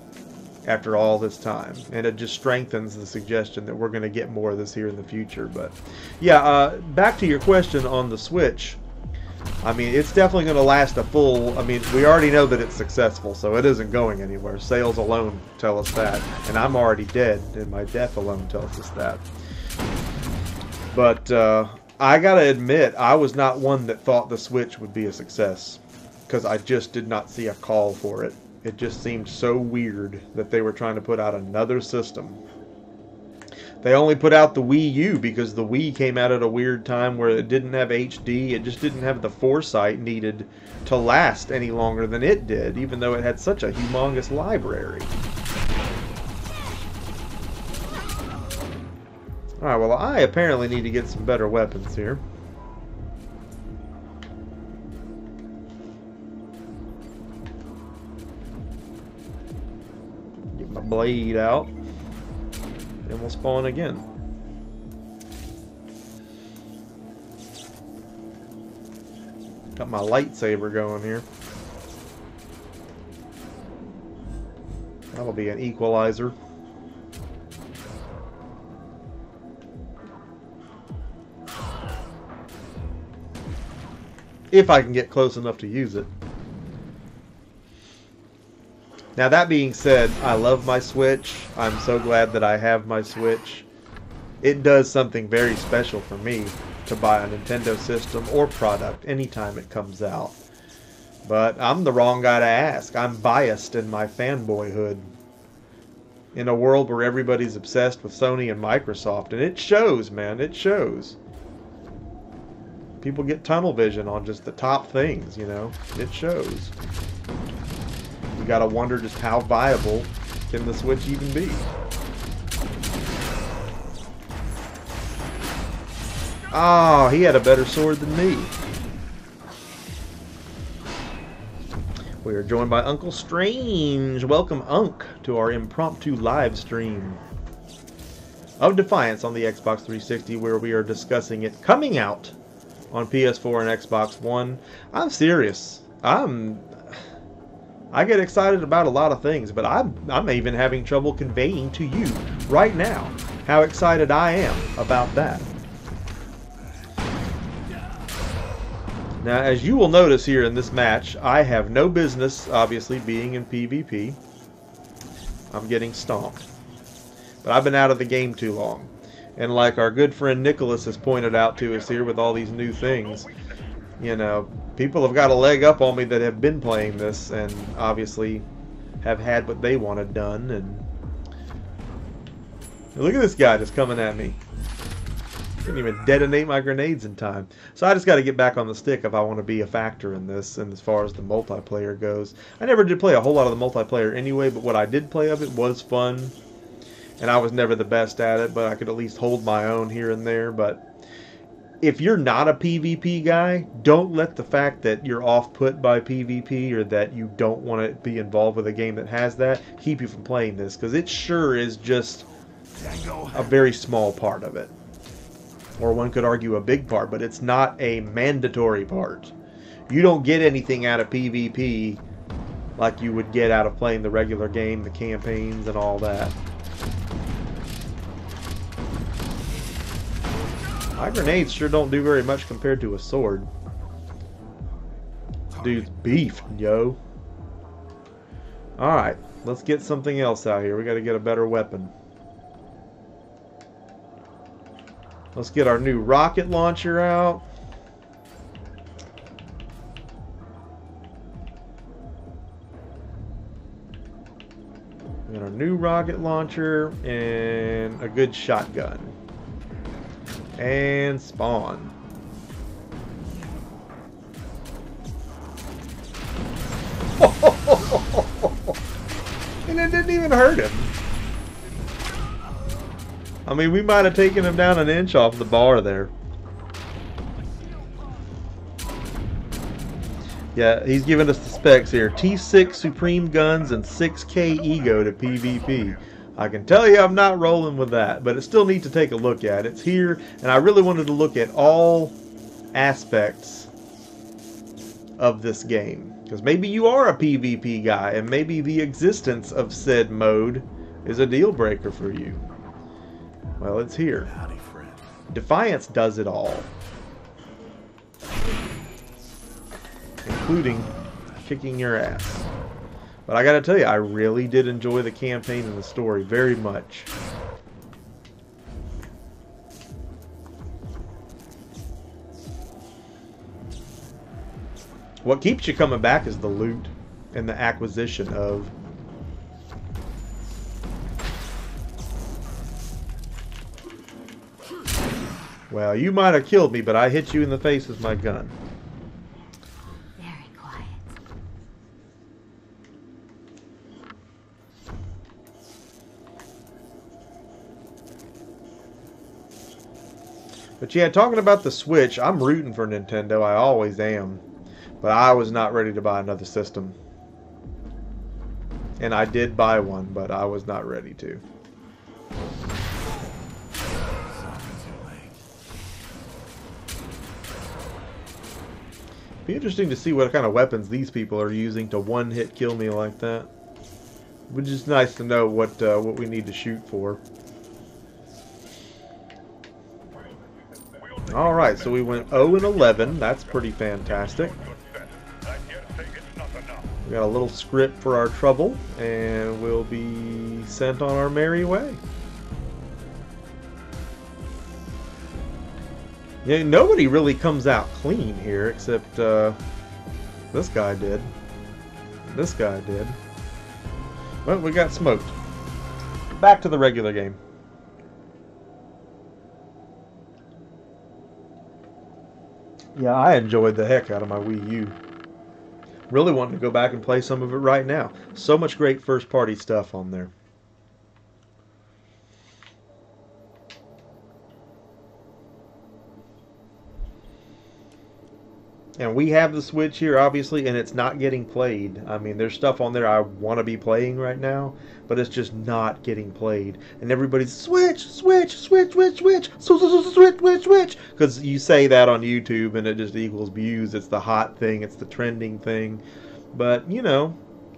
after all this time, and it just strengthens the suggestion that we're going to get more of this here in the future. But yeah, back to your question on the Switch. I mean, it's definitely going to last a full... I mean, we already know that it's successful, so it isn't going anywhere. Sales alone tell us that. And I'm already dead, and my death alone tells us that. But I got to admit, I was not one that thought the Switch would be a success, because I just did not see a call for it. It just seemed so weird that they were trying to put out another system They only put out the Wii U because the Wii came out at a weird time where it didn't have HD. It just didn't have the foresight needed to last any longer than it did, even though it had such a humongous library. Alright, well, I apparently need to get some better weapons here. Get my blade out. Then we'll spawn again. Got my lightsaber going here. That'll be an equalizer. If I can get close enough to use it. Now that being said, I love my Switch. I'm so glad that I have my Switch. It does something very special for me to buy a Nintendo system or product anytime it comes out. But I'm the wrong guy to ask. I'm biased in my fanboyhood. In a world where everybody's obsessed with Sony and Microsoft. And it shows, man. It shows. People get tunnel vision on just the top things, you know. It shows. You gotta wonder just how viable can the Switch even be. Oh, he had a better sword than me. We are joined by Uncle Strange. Welcome, Unc, to our impromptu live stream of Defiance on the Xbox 360, where we are discussing it coming out on PS4 and Xbox One. I'm serious. I get excited about a lot of things, but I'm even having trouble conveying to you right now how excited I am about that. Now, as you will notice here in this match, I have no business, obviously, being in PvP. I'm getting stomped. But I've been out of the game too long. And like our good friend Nicholas has pointed out to us here with all these new things, you know, people have got a leg up on me that have been playing this and obviously have had what they wanted done. And look at this guy just coming at me. Couldn't even detonate my grenades in time. So I just got to get back on the stick if I want to be a factor in this. And as far as the multiplayer goes, I never did play a whole lot of the multiplayer anyway, but what I did play of it was fun. And I was never the best at it, but I could at least hold my own here and there. But if you're not a PvP guy, don't let the fact that you're off-put by PvP or that you don't want to be involved with a game that has that keep you from playing this, because it sure is just a very small part of it. Or one could argue a big part, but it's not a mandatory part. You don't get anything out of PvP like you would get out of playing the regular game, the campaigns, and all that. My grenades sure don't do very much compared to a sword. Dude's beefed, yo. Alright, let's get something else out here. We gotta get a better weapon. Let's get our new rocket launcher out. And our new rocket launcher and a good shotgun. And spawn. And it didn't even hurt him. I mean, we might have taken him down an inch off the bar there. Yeah, he's giving us the specs here. T6 Supreme Guns and 6K Ego to PvP. I can tell you I'm not rolling with that, but it's still neat to take a look at. It's here, and I really wanted to look at all aspects of this game. Because maybe you are a PvP guy, and maybe the existence of said mode is a deal breaker for you. Well, it's here. Howdy, friend. Defiance does it all. Including kicking your ass. But I gotta tell you, I really did enjoy the campaign and the story very much. What keeps you coming back is the loot and the acquisition of Well, you might have killed me, but I hit you in the face with my gun. Very quiet. But yeah, talking about the Switch, I'm rooting for Nintendo. I always am. But I was not ready to buy another system. And I did buy one, but I was not ready to. Be interesting to see what kind of weapons these people are using to one-hit kill me like that. Which is nice to know what we need to shoot for. Alright, so we went 0 and 11. That's pretty fantastic. We got a little script for our trouble, and we'll be sent on our merry way. Yeah, nobody really comes out clean here, except this guy did. This guy did. Well, we got smoked. Back to the regular game. Yeah, I enjoyed the heck out of my Wii U. Really wanting to go back and play some of it right now. So much great first-party stuff on there. And we have the Switch here, obviously, and it's not getting played. I mean, there's stuff on there I want to be playing right now, but it's just not getting played. And everybody's, Switch, Switch, Switch, Switch, Switch, Switch, Switch, Switch. Because you say that on YouTube, and it just equals views. It's the hot thing. It's the trending thing. But, you know,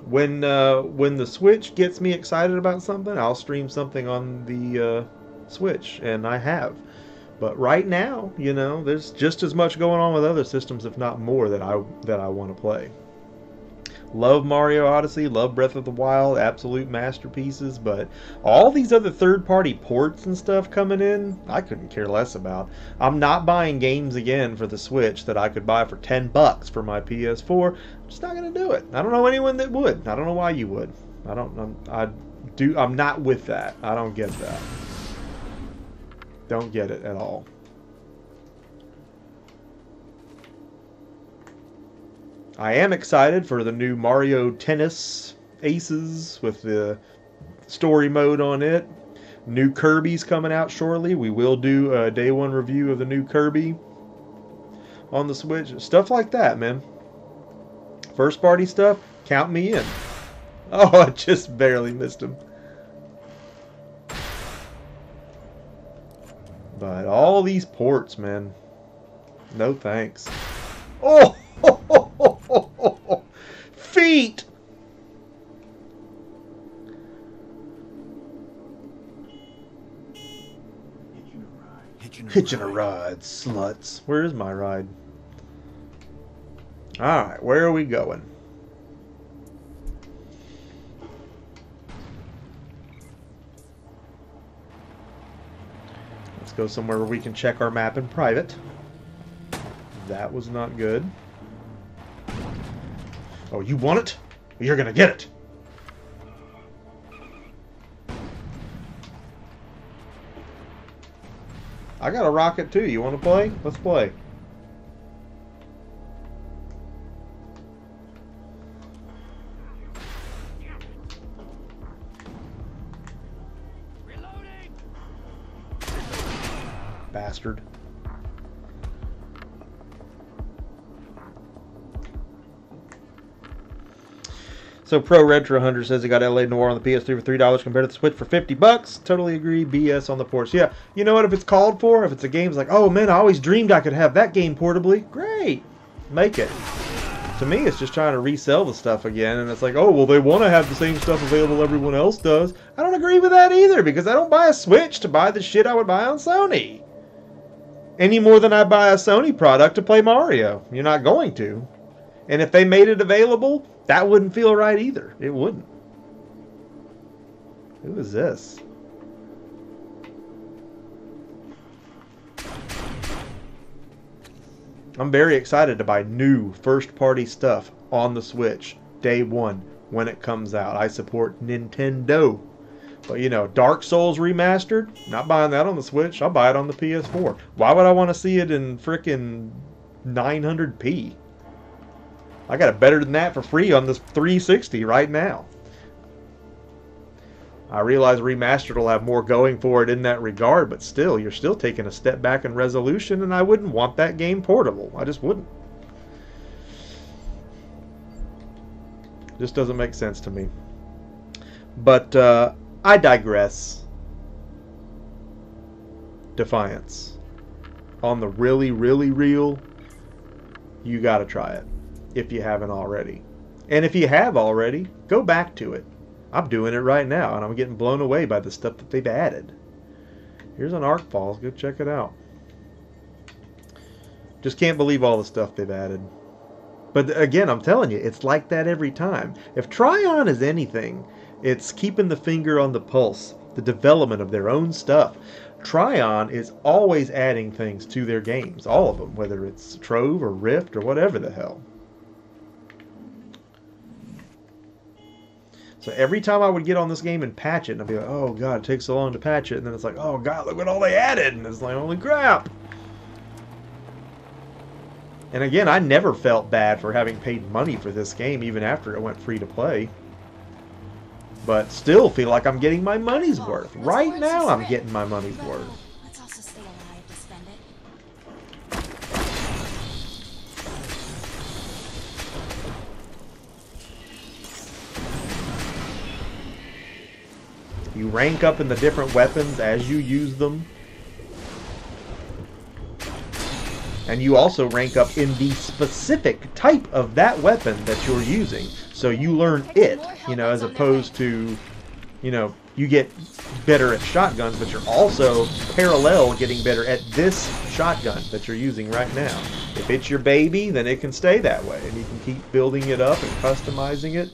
when the Switch gets me excited about something, I'll stream something on the Switch, and I have. But right now, you know, there's just as much going on with other systems, if not more, that I want to play. Love Mario Odyssey, love Breath of the Wild, absolute masterpieces, but all these other third-party ports and stuff coming in, I couldn't care less about. I'm not buying games again for the Switch that I could buy for $10 for my PS4. I'm just not going to do it. I don't know anyone that would. I don't know why you would. I'm not with that. I don't get that. Don't get it at all. I am excited for the new Mario Tennis Aces with the story mode on it. New Kirby's coming out shortly. We will do a day one review of the new Kirby on the Switch. Stuff like that, man. First party stuff, count me in. Oh, I just barely missed him. But all these ports, man. No thanks. Oh! Feet! Hitching a ride, sluts. Where is my ride? Alright, where are we going? Let's go somewhere where we can check our map in private. That was not good. Oh, you want it? You're gonna get it! I got a rocket too. You want to play? Let's play. Reloading. Bastard. So Pro Retro Hunter says he got LA Noir on the PS3 for $3 compared to the Switch for $50. Totally agree. BS on the ports. Yeah, you know what? If it's called for, if it's a game, it's like, oh man, I always dreamed I could have that game portably. Great, make it. To me, it's just trying to resell the stuff again, and it's like, oh well, they want to have the same stuff available everyone else does. I don't agree with that either, because I don't buy a Switch to buy the shit I would buy on Sony. Any more than I buy a Sony product to play Mario. You're not going to. And if they made it available, that wouldn't feel right either. It wouldn't. Who is this? I'm very excited to buy new first-party stuff on the Switch day one when it comes out. I support Nintendo. But, you know, Dark Souls Remastered, not buying that on the Switch. I'll buy it on the PS4. Why would I want to see it in frickin' 900p? I got it better than that for free on this 360 right now. I realize Remastered will have more going for it in that regard, but still, you're still taking a step back in resolution, and I wouldn't want that game portable. I just wouldn't. Just doesn't make sense to me. But I digress. Defiance. On the really, really real, you gotta try it if you haven't already. And if you have already, go back to it. I'm doing it right now, and I'm getting blown away by the stuff that they've added. Here's an Arkfalls. Go check it out. Just can't believe all the stuff they've added. But again, I'm telling you, it's like that every time. If Tryon is anything, it's keeping the finger on the pulse, the development of their own stuff. Tryon is always adding things to their games, all of them, whether it's Trove or Rift or whatever the hell. So every time I would get on this game and patch it, and I'd be like, oh god, it takes so long to patch it, and then it's like, oh god, look what all they added, and it's like, holy crap. And again, I never felt bad for having paid money for this game, even after it went free to play. But still feel like I'm getting my money's worth. Right now I'm getting my money's worth. Let's also stay alive to spend it. You rank up in the different weapons as you use them. And you also rank up in the specific type of that weapon that you're using. So you learn it, you know, as opposed to, you know, you get better at shotguns, but you're also parallel getting better at this shotgun that you're using right now. If it's your baby, then it can stay that way, and you can keep building it up and customizing it.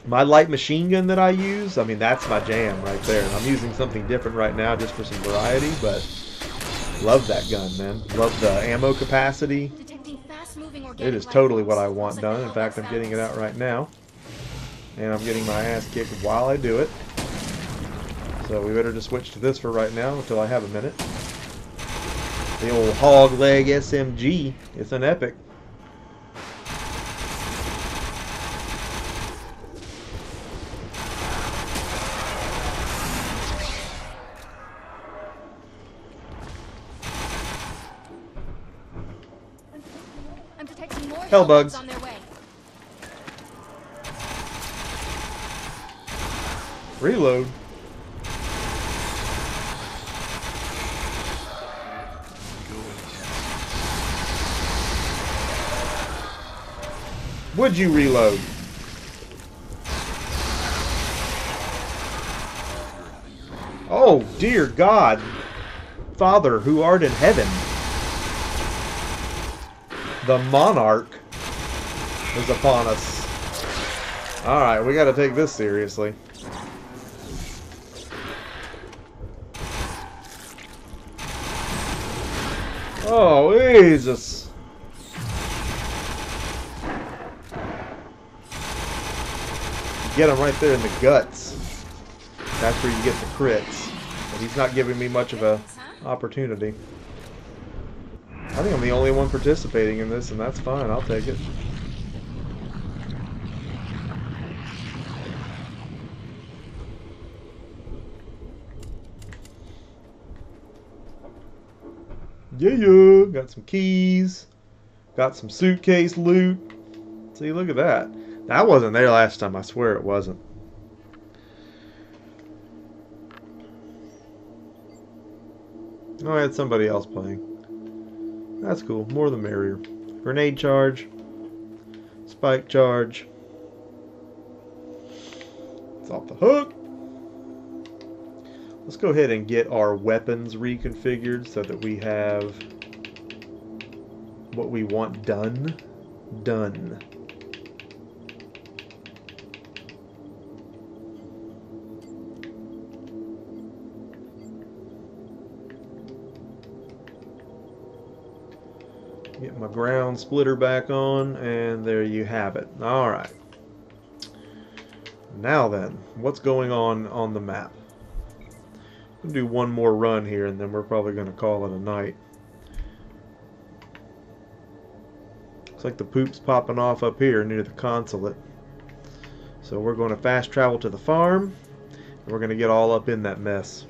My light machine gun that I use, I mean, that's my jam right there. I'm using something different right now just for some variety, but love that gun, man. Love the ammo capacity. It is totally what I want done. In fact, I'm getting it out right now. And I'm getting my ass kicked while I do it. So we better just switch to this for right now until I have a minute. The old hog leg SMG. It's an epic. Hellbugs. On their way. Reload. Would you reload? Oh, dear God. Father, who art in heaven. The monarch is upon us. Alright, we gotta take this seriously. Oh, Jesus. Get him right there in the guts. That's where you get the crits. But he's not giving me much of a opportunity. I think I'm the only one participating in this, and that's fine. I'll take it. Yeah, got some keys. Got some suitcase loot. See, look at that. That wasn't there last time. I swear it wasn't. Oh, I had somebody else playing. That's cool. More the merrier. Grenade charge. Spike charge. It's off the hook. Let's go ahead and get our weapons reconfigured so that we have what we want done. Done. Get my ground splitter back on, and there you have it. Alright. Now then, what's going on the map? I'm going to do one more run here, and then we're probably going to call it a night. Looks like the poop's popping off up here near the consulate. So we're going to fast travel to the farm, and we're going to get all up in that mess.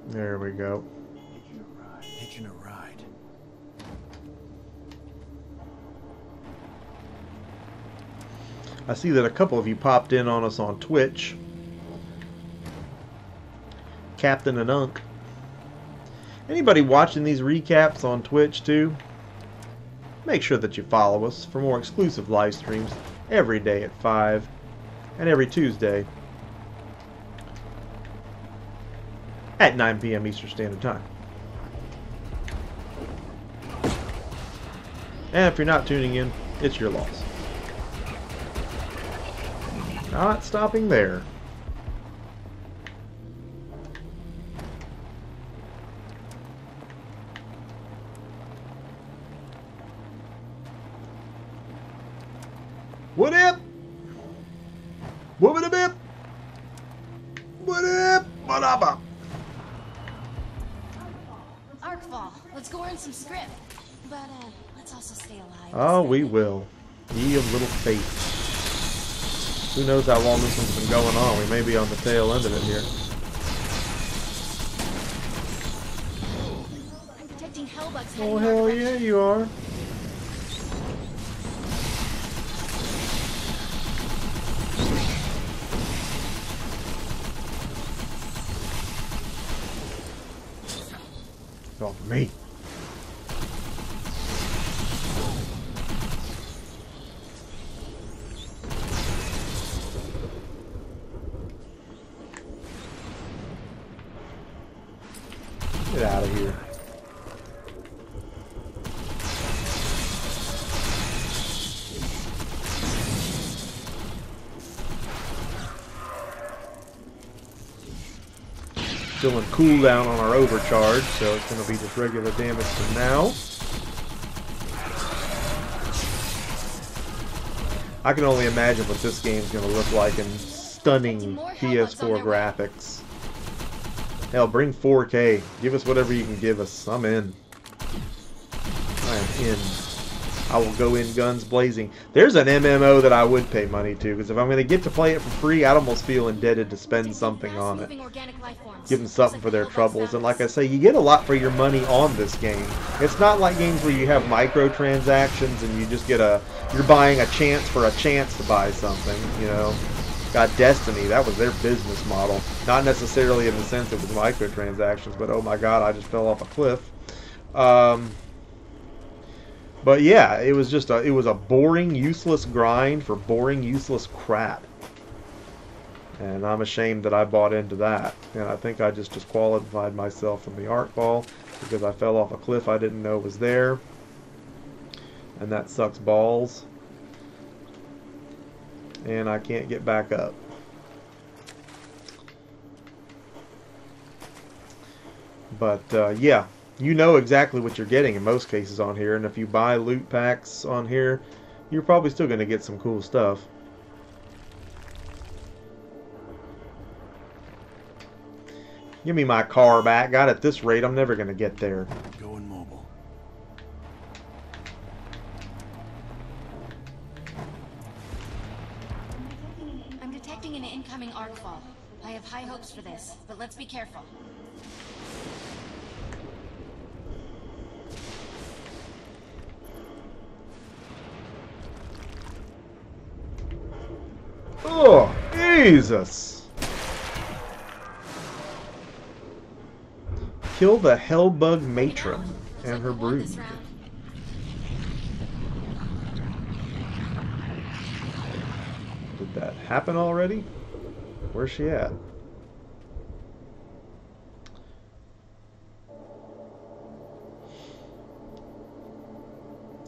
There we go. Hitching a ride. I see that a couple of you popped in on us on Twitch. Captain and Unk. Anybody watching these recaps on Twitch too? Make sure that you follow us for more exclusive live streams every day at 5 and every Tuesday at 9 p.m. Eastern Standard Time. And if you're not tuning in, it's your loss. Not stopping there. What up? What up? What up? What up? Arkfall, let's go earn some script. But let's also stay alive. Oh, we will. Ye of little faith. Who knows how long this one's been going on? We may be on the tail end of it here. I'm detecting hellbugs. Oh, hell yeah, you are. It's all for me. Get out of here. Still in cooldown on our overcharge, so it's going to be just regular damage for now. I can only imagine what this game's going to look like in stunning PS4 graphics. Hell, bring 4K. Give us whatever you can give us. I'm in. I am in. I will go in guns blazing. There's an MMO that I would pay money to, because if I'm going to get to play it for free, I'd almost feel indebted to spend something on it. Give them something for their troubles. And like I say, you get a lot for your money on this game. It's not like games where you have microtransactions and you just get you're buying a chance for a chance to buy something, you know. Got Destiny, that was their business model. Not necessarily in the sense it was microtransactions, but oh my god, I just fell off a cliff. But yeah, it was just it was a boring, useless grind for boring, useless crap. And I'm ashamed that I bought into that. And I think I just disqualified myself from the Arkfall because I fell off a cliff I didn't know was there. And that sucks balls. And I can't get back up. But yeah, you know exactly what you're getting in most cases on here, and if you buy loot packs on here, you're probably still going to get some cool stuff. Give me my car back. God, at this rate, I'm never going to get there. Going mobile. I'm detecting an incoming Arkfall. I have high hopes for this, but let's be careful. Oh, Jesus! Kill the Hellbug Matron and her brood. Did that happen already? Where's she at?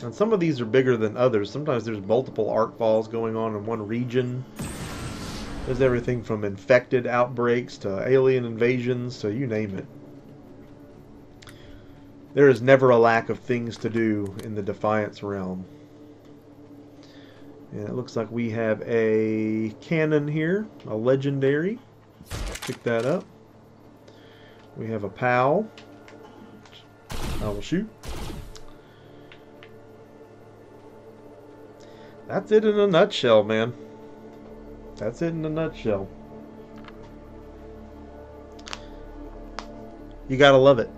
And some of these are bigger than others. Sometimes there's multiple Arkfalls going on in one region. There's everything from infected outbreaks to alien invasions to you name it. There is never a lack of things to do in the Defiance realm. And it looks like we have a cannon here, a legendary. Pick that up. We have a POW. I will shoot. That's it in a nutshell, man. That's it in a nutshell. You gotta love it.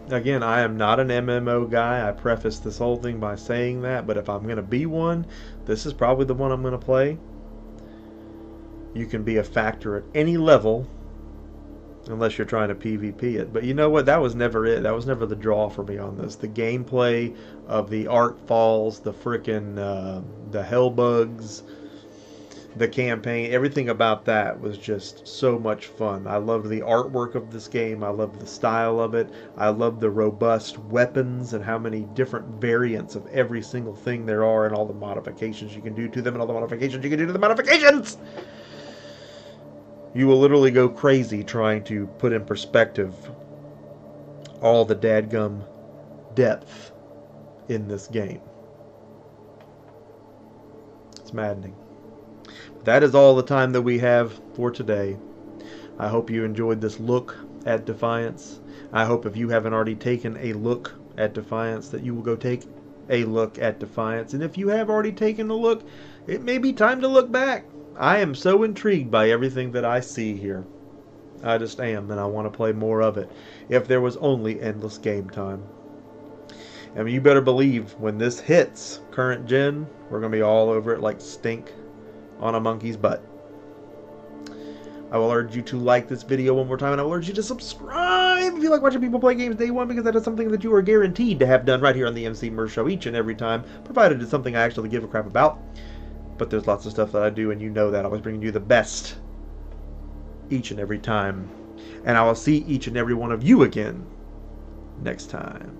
Again, I am not an MMO guy. I preface this whole thing by saying that, but if I'm going to be one, this is probably the one I'm going to play. You can be a factor at any level, unless you're trying to PvP it. But you know what? That was never it. That was never the draw for me on this. The gameplay of the Arkfalls, the frickin' the Hellbugs, the campaign, everything about that was just so much fun. I loved the artwork of this game. I loved the style of it. I loved the robust weapons and how many different variants of every single thing there are and all the modifications you can do to them and all the modifications you can do to the modifications. You will literally go crazy trying to put in perspective all the dadgum depth in this game. It's maddening. That is all the time that we have for today. I hope you enjoyed this look at Defiance. I hope if you haven't already taken a look at Defiance that you will go take a look at Defiance. And if you have already taken a look, it may be time to look back. I am so intrigued by everything that I see here. I just am, and I want to play more of it. If there was only endless game time. I mean, you better believe when this hits current gen, we're going to be all over it like stink on a monkey's butt. I will urge you to like this video one more time, and I will urge you to subscribe if you like watching people play games day one, because that is something that you are guaranteed to have done right here on the Emceemur show each and every time, provided it's something I actually give a crap about. But there's lots of stuff that I do, and you know that. I was bringing you the best each and every time. And I will see each and every one of you again next time.